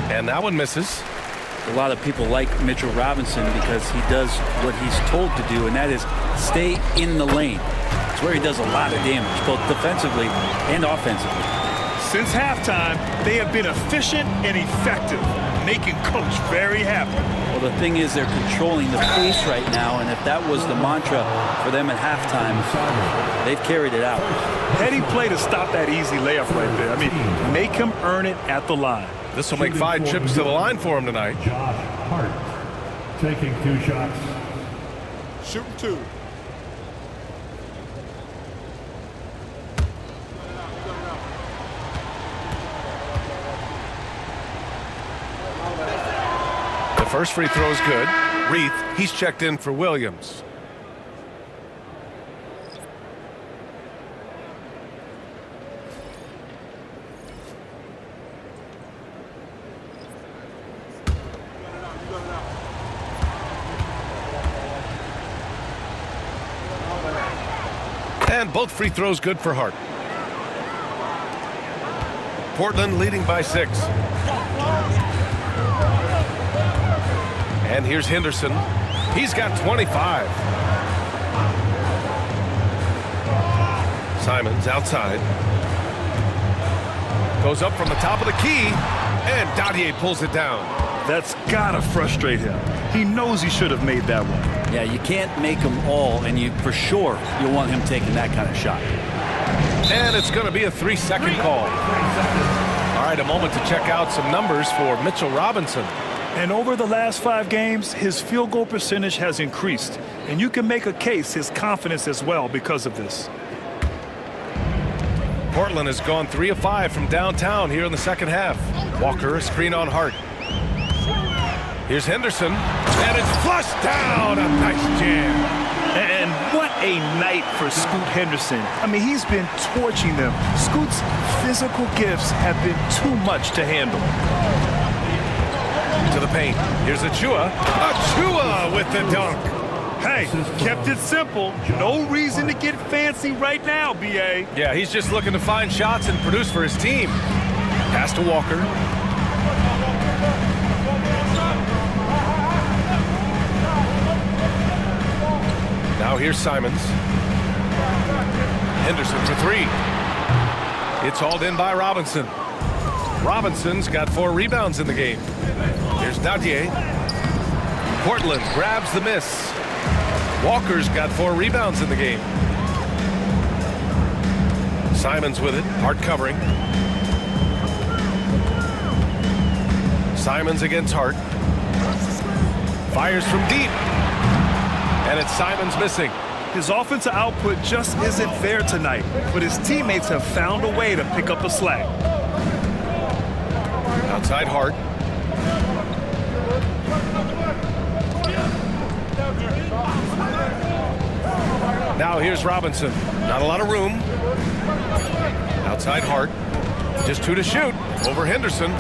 And that one misses.
A lot of people like Mitchell Robinson because he does what he's told to do, and that is stay in the lane. It's where he does a lot of damage, both defensively and offensively.
Since halftime, they have been efficient and effective, making Coach very happy.
Well, the thing is they're controlling the pace right now, and if that was the mantra for them at halftime, they've carried it out.
Heady play to stop that easy layup right there. I mean, make him earn it at the line.
This will make 5 trips to the line for him tonight.
Josh Hart taking 2 shots.
Shooting 2.
The first free throw is good. Reith, he's checked in for Williams. And both free throws good for Hart. Portland leading by 6. And here's Henderson. He's got 25. Simons outside. Goes up from the top of the key, and Dadier pulls it down.
That's gotta frustrate him. He knows he should have made that one.
Yeah, you can't make them all, and for sure you'll want him taking that kind of shot.
And it's going to be a 3-second call. All right, a moment to check out some numbers for Mitchell Robinson.
And over the last 5 games, his field goal percentage has increased. And you can make a case his confidence as well because of this.
Portland has gone 3 of 5 from downtown here in the second half. Walker, a screen on Hart. Here's Henderson, and it's flushed down. A nice jam.
And what a night for Scoot Henderson. I mean, he's been torching them. Scoot's physical gifts have been too much to handle.
To the paint. Here's Achua. Achua with the dunk.
Hey, kept it simple. No reason to get fancy right now, B.A.
Yeah, he's just looking to find shots and produce for his team. Pass to Walker. Now here's Simons. Henderson for 3. It's hauled in by Robinson. Robinson's got 4 rebounds in the game. Here's Dadier. Portland grabs the miss. Walker's got 4 rebounds in the game. Simons with it. Hart covering. Simons against Hart. Fires from deep. And it's Simons missing.
His offensive output just isn't there tonight, but his teammates have found a way to pick up the slack.
Outside Hart. Now here's Robinson. Not a lot of room. Outside Hart. Just 2 to shoot. Over Henderson.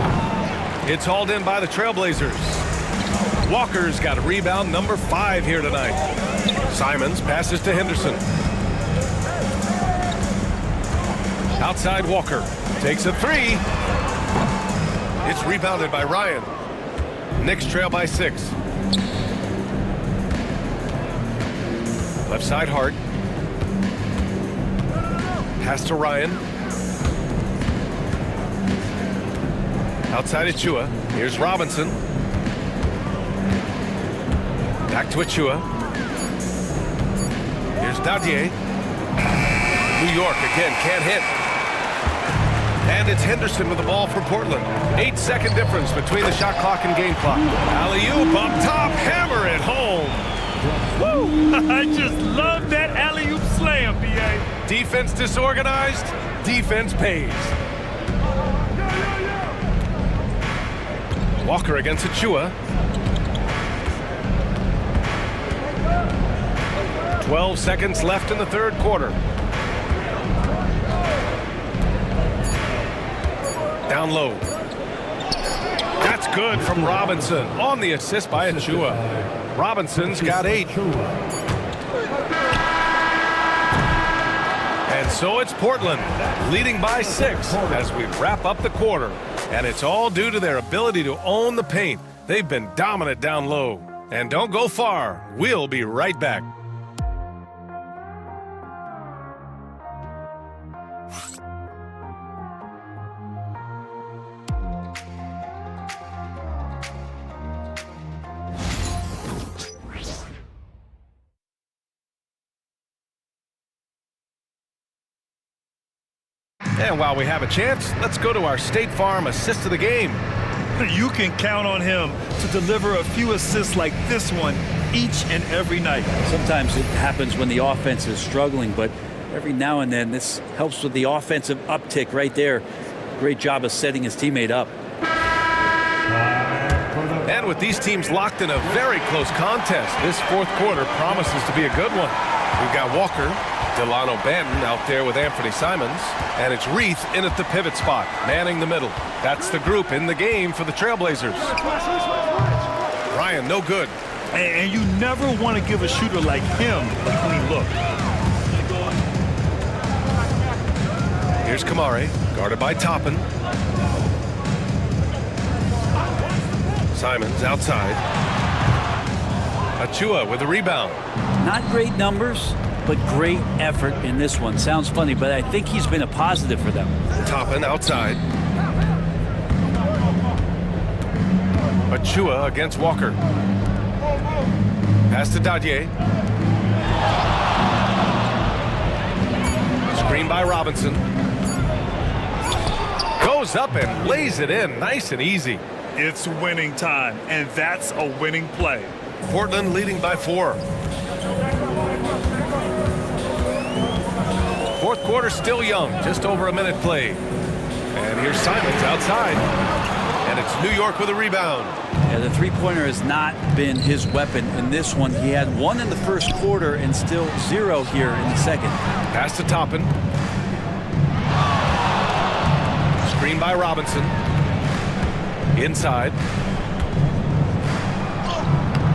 It's hauled in by the Trailblazers. Walker's got a rebound number 5 here tonight. Simons passes to Henderson. Outside Walker. Takes a 3. It's rebounded by Ryan. Knicks trail by 6. Left side Hart. Pass to Ryan. Outside Achua. Here's Robinson. Back to Achua. Here's Dadier. New York again can't hit. And it's Henderson with the ball for Portland. 8-second difference between the shot clock and game clock. Alley-oop up top, hammer it home.
Woo! I just love that alley-oop slam, B.A.
Defense disorganized, defense pays. Walker against Achua. 12 seconds left in the third quarter. Down low. That's good from Robinson on the assist by Achua. Robinson's got 8. And so it's Portland leading by 6 as we wrap up the quarter. And it's all due to their ability to own the paint. They've been dominant down low. And don't go far. We'll be right back. And while we have a chance, let's go to our State Farm assist of the game.
You can count on him to deliver a few assists like this one each and every night.
Sometimes it happens when the offense is struggling, but every now and then this helps with the offensive uptick right there. Great job of setting his teammate up.
And with these teams locked in a very close contest, this fourth quarter promises to be a good one. We've got Walker, Delano Banton out there with Anthony Simons, and it's Reith in at the pivot spot, manning the middle. That's the group in the game for the Trailblazers. Ryan, no good.
And you never want to give a shooter like him a clean look.
Here's Kamare, guarded by Toppin. Simons outside. Achua with a rebound.
Not great numbers, but great effort in this one. Sounds funny, but I think he's been a positive for them.
Toppin outside. Achua against Walker. Pass to Dadier. Screen by Robinson. Goes up and lays it in nice and easy.
It's winning time, and that's a winning play.
Portland leading by 4. Fourth quarter still young, just over a minute played. And here's Simons outside. And it's New York with a rebound.
Yeah, the three-pointer has not been his weapon in this one. He had 1 in the first quarter and still 0 here in the second.
Pass to Toppin. Screen by Robinson. Inside.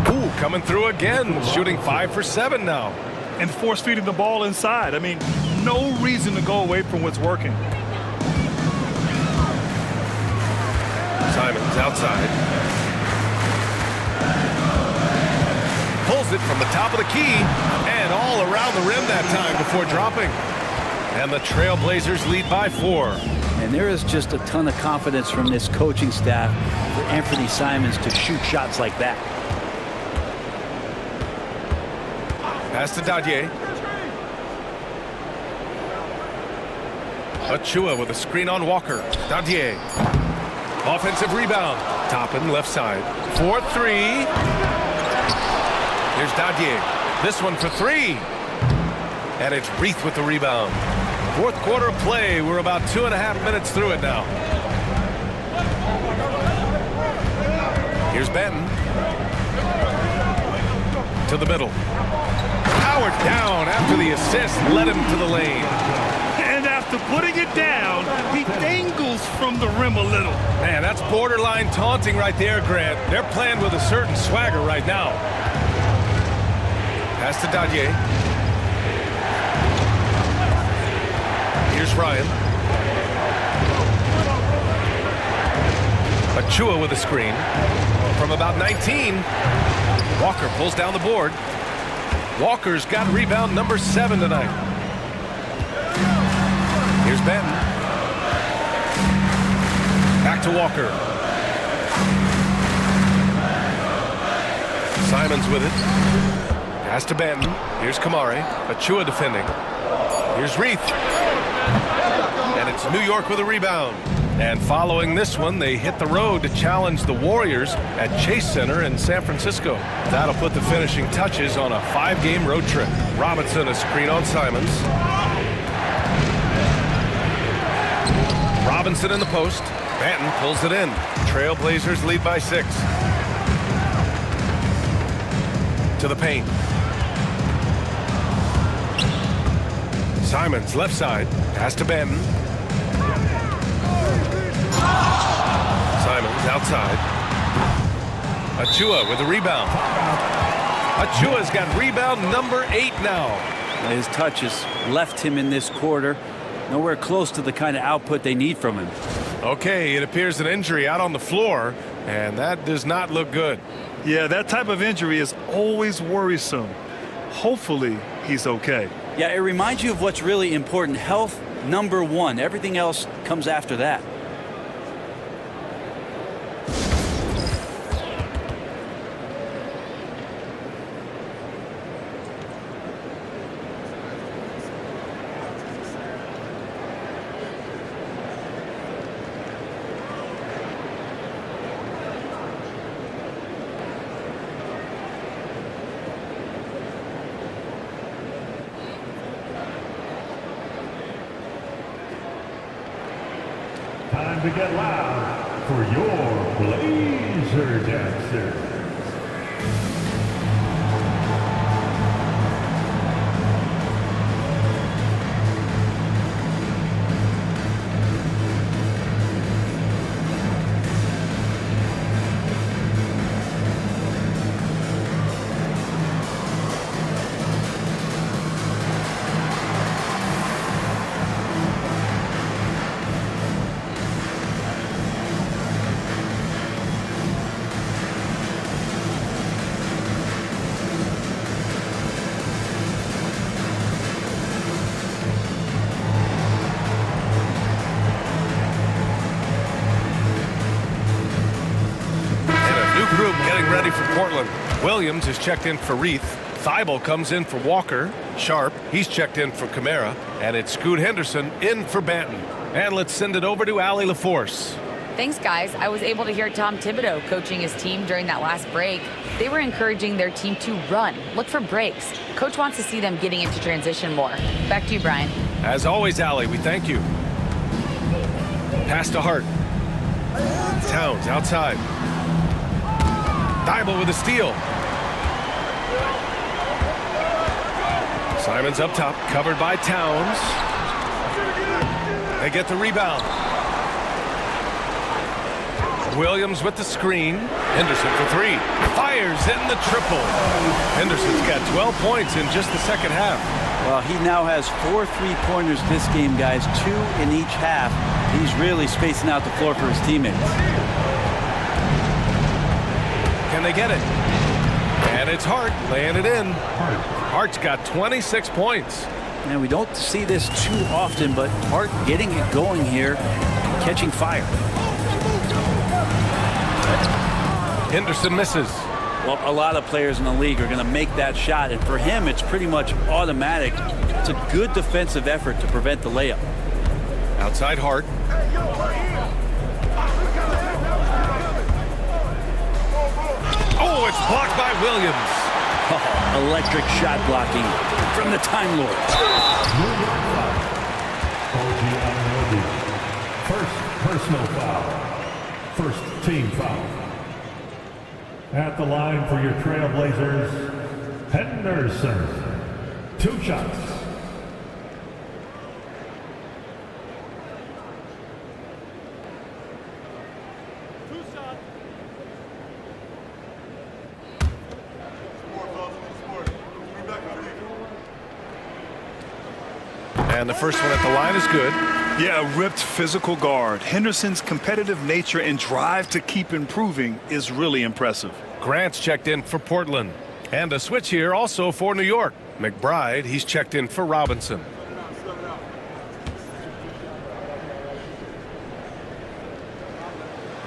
Ooh, coming through again, shooting 5 for 7 now.
And force feeding the ball inside. I mean, no reason to go away from what's working.
Simons outside. Pulls it from the top of the key and all around the rim that time before dropping. And the Trailblazers lead by 4.
And there is just a ton of confidence from this coaching staff for Anthony Simons to shoot shots like that.
Pass to Dadier. Achua with a screen on Walker. Dadier. Offensive rebound. Toppin left side. 4-3. Here's Dadier. This one for 3. And it's Reith with the rebound. Fourth quarter play. We're about 2.5 minutes through it now. Here's Banton. To the middle. Powered down after the assist led him to the lane.
And after putting it down, he dangles from the rim a little.
Man, that's borderline taunting right there, Grant. They're playing with a certain swagger right now. Pass to Dadier. Here's Ryan. Achua with a screen. From about 19, Walker pulls down the board. Walker's got rebound number 7 tonight. Here's Banton. Back to Walker. Simons with it. Pass to Banton. Here's Kamare. Achua defending. Here's Reith. And it's New York with a rebound. And following this one, they hit the road to challenge the Warriors at Chase Center in San Francisco. That'll put the finishing touches on a 5-game road trip. Robinson a screen on Simons. Robinson in the post. Banton pulls it in. Trailblazers lead by 6. To the paint. Simons left side. Pass to Banton. Simons outside. Achua with a rebound. Achua's got rebound number 8 now.
His touch has left him in this quarter. Nowhere close to the kind of output they need from him.
Okay, it appears an injury out on the floor, and that does not look good.
Yeah, that type of injury is always worrisome. Hopefully, he's okay.
Yeah, it reminds you of what's really important. Health, number 1. Everything else comes after that.
Time to get loud for your Blazer Dancer.
Portland. Williams is checked in for Reith. Thibault comes in for Walker. Sharp, he's checked in for Kamara. And it's Scoot Henderson in for Banton. And let's send it over to Allie LaForce.
Thanks, guys. I was able to hear Tom Thibodeau coaching his team during that last break. They were encouraging their team to run, look for breaks. Coach wants to see them getting into transition more. Back to you, Brian.
As always, Allie, we thank you. Pass to Hart. Towns outside. Thibault with a steal. Simons up top, covered by Towns. They get the rebound. Williams with the screen. Henderson for three. Fires in the triple. Henderson's got 12 points in just the second half.
Well, he now has 4 3-pointers this game, guys. 2 in each half. He's really spacing out the floor for his teammates.
Can they get it? And it's Hart laying it in. Hart's got 26 points.
And we don't see this too often, but Hart getting it going here, catching fire.
Henderson misses.
Well, a lot of players in the league are going to make that shot, and for him, it's pretty much automatic. It's a good defensive effort to prevent the layup.
Outside Hart. Oh, it's blocked by Williams.
Oh, electric shot blocking from the Time Lord.
First personal foul. First team foul. At the line for your Trailblazers, Henderson. 2 shots.
And the first one at the line is good.
Yeah, ripped physical guard. Henderson's competitive nature and drive to keep improving is really impressive.
Grant's checked in for Portland. And a switch here also for New York. McBride, he's checked in for Robinson.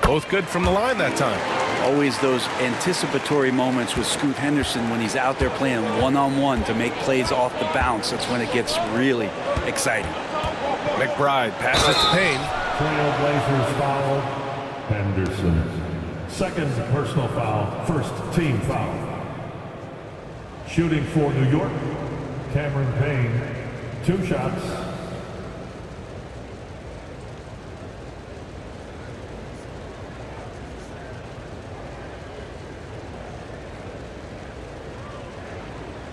Both good from the line that time.
Always those anticipatory moments with Scoot Henderson when he's out there playing one-on-one to make plays off the bounce. That's when it gets really exciting.
McBride passes to Payne.
Trailblazers foul. Henderson. Second personal foul. First team foul. Shooting for New York, Cameron Payne. 2 shots.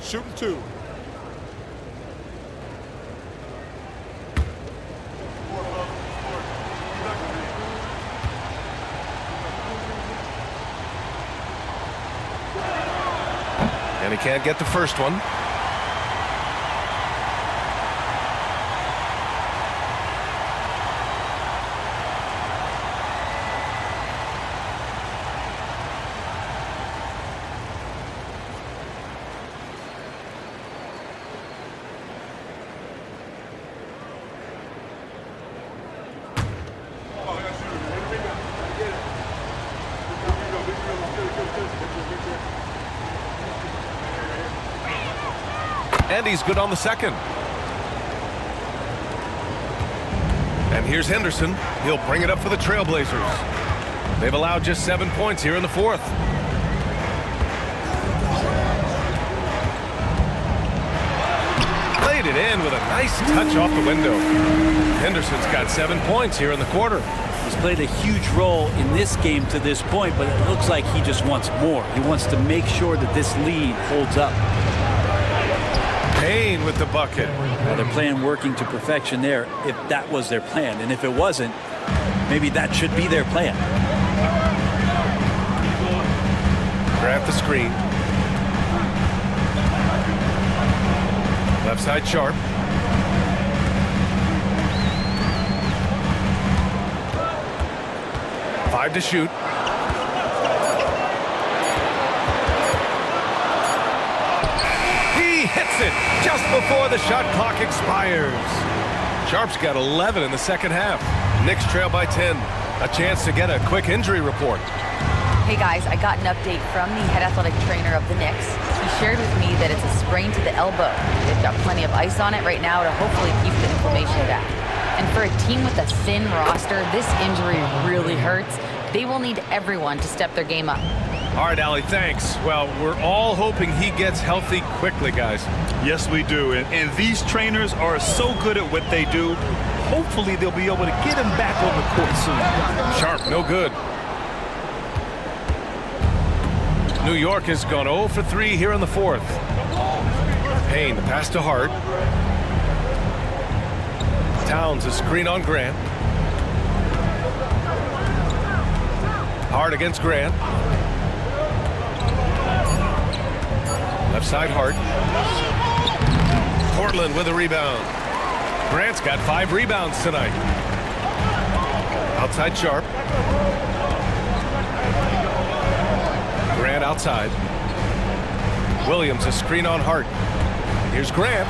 Shooting 2.
And he can't get the first one. And he's good on the second. And here's Henderson. He'll bring it up for the Trailblazers. They've allowed just 7 points here in the fourth. Laid it in with a nice touch off the window. Henderson's got 7 points here in the quarter.
He's played a huge role in this game to this point, but it looks like he just wants more. He wants to make sure that this lead holds up.
Payne with the bucket.
Well, they're playing working to perfection there, if that was their plan. And if it wasn't, maybe that should be their plan.
Grab the screen. Left side Sharp. Five to shoot. He hits it just before the shot clock expires. Sharp's got 11 in the second half. Knicks trail by 10. A chance to get a quick injury report.
Hey guys, I got an update from the head athletic trainer of the Knicks. He shared with me that it's a sprain to the elbow. They've got plenty of ice on it right now to hopefully keep the inflammation down. And for a team with a thin roster, this injury really hurts. They will need everyone to step their game up.
All right, Allie, thanks. Well, we're all hoping he gets healthy quickly, guys.
Yes, we do. And these trainers are so good at what they do. Hopefully, they'll be able to get him back on the court soon.
Sharp, no good. New York has gone 0 for 3 here in the fourth. Payne, the pass to Hart. Towns, a screen on Grant. Hart against Grant. Left side Hart. Portland with a rebound. Grant's got 5 rebounds tonight. Outside Sharp. Grant outside. Williams, a screen on Hart. Here's Grant.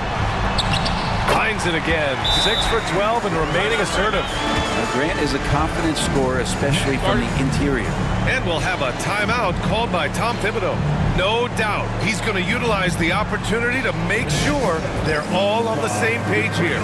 Finds it again. 6 for 12 and remaining assertive.
Now, Grant is a confident scorer, especially from the interior.
And we'll have a timeout called by Tom Thibodeau. No doubt he's going to utilize the opportunity to make sure they're all on the same page here.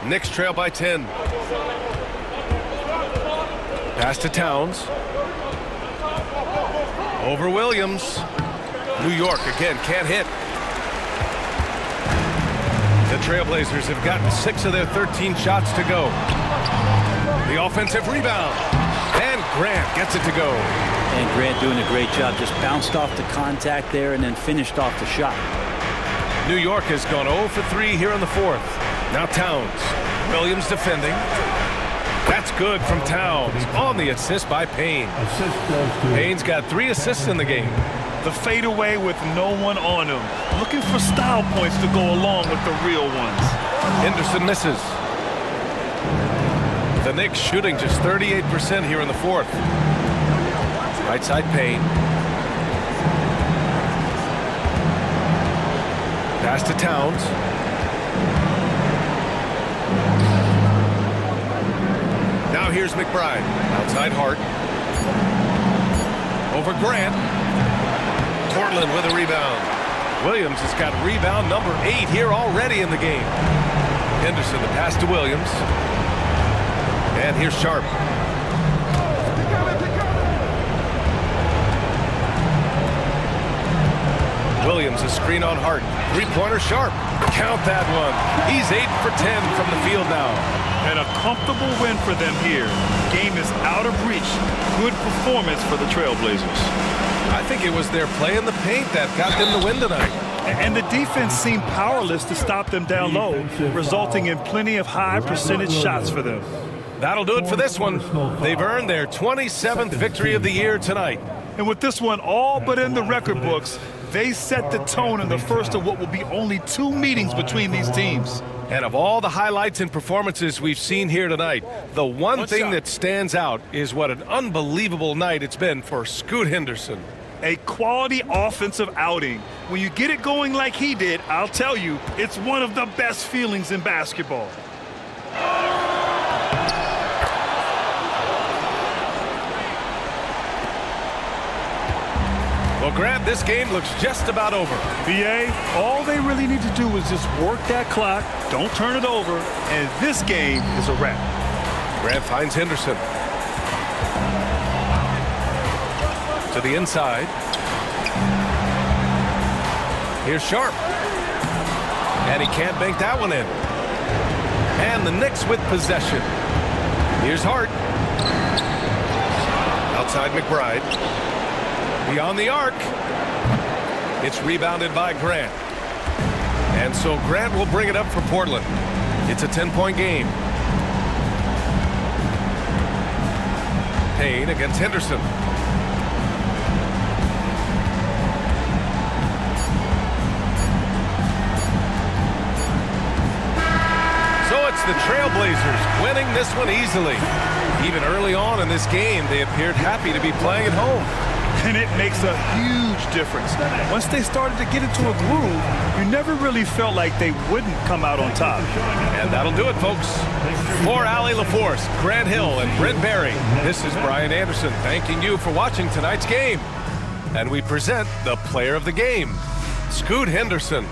Knicks trail by 10. Pass to Towns. Over Williams. New York again can't hit. The Trailblazers have gotten 6 of their 13 shots to go. The offensive rebound. And Grant gets it to go.
And Grant doing a great job. Just bounced off the contact there and then finished off the shot.
New York has gone 0 for 3 here in the fourth. Now Towns. Williams defending. That's good from Towns on the assist by Payne. Payne's got 3 assists in the game.
The fadeaway with no one on him. Looking for style points to go along with the real ones.
Henderson misses. The Knicks shooting just 38% here in the fourth. Right side Payne. Pass to Towns. Now here's McBride. Outside Hart. Over Grant. Portland with a rebound. Williams has got rebound number 8 here already in the game. Henderson, the pass to Williams. And here's Sharp. Williams, a screen on Hart. Three-pointer Sharp. Count that one. He's 8 for 10 from the field now.
And a comfortable win for them here. Game is out of reach. Good performance for the Trailblazers.
I think it was their play in the paint that got them the win tonight.
And the defense seemed powerless to stop them down low, resulting in plenty of high percentage shots for them.
That'll do it for this one. They've earned their 27th victory of the year tonight.
And with this one all but in the record books, they set the tone in the first of what will be only 2 meetings between these teams.
And of all the highlights and performances we've seen here tonight, the one thing that stands out is what an unbelievable night it's been for Scoot Henderson.
A quality offensive outing. When you get it going like he did, I'll tell you, it's one of the best feelings in basketball.
Well, Grant, this game looks just about over.
BA, all they really need to do is just work that clock, don't turn it over, and this game is a wrap.
Grant finds Henderson. To the inside. Here's Sharp. And he can't bank that one in. And the Knicks with possession. Here's Hart. Outside McBride. Beyond the arc. It's rebounded by Grant. And so Grant will bring it up for Portland. It's a 10-point game. Payne against Henderson. So it's the Trailblazers winning this one easily. Even early on in this game, they appeared happy to be playing at home.
And it makes a huge difference. Once they started to get into a groove, you never really felt like they wouldn't come out on top.
And that'll do it, folks. For Allie LaForce, Grant Hill, and Brent Barry, this is Brian Anderson thanking you for watching tonight's game. And we present the player of the game, Scoot Henderson.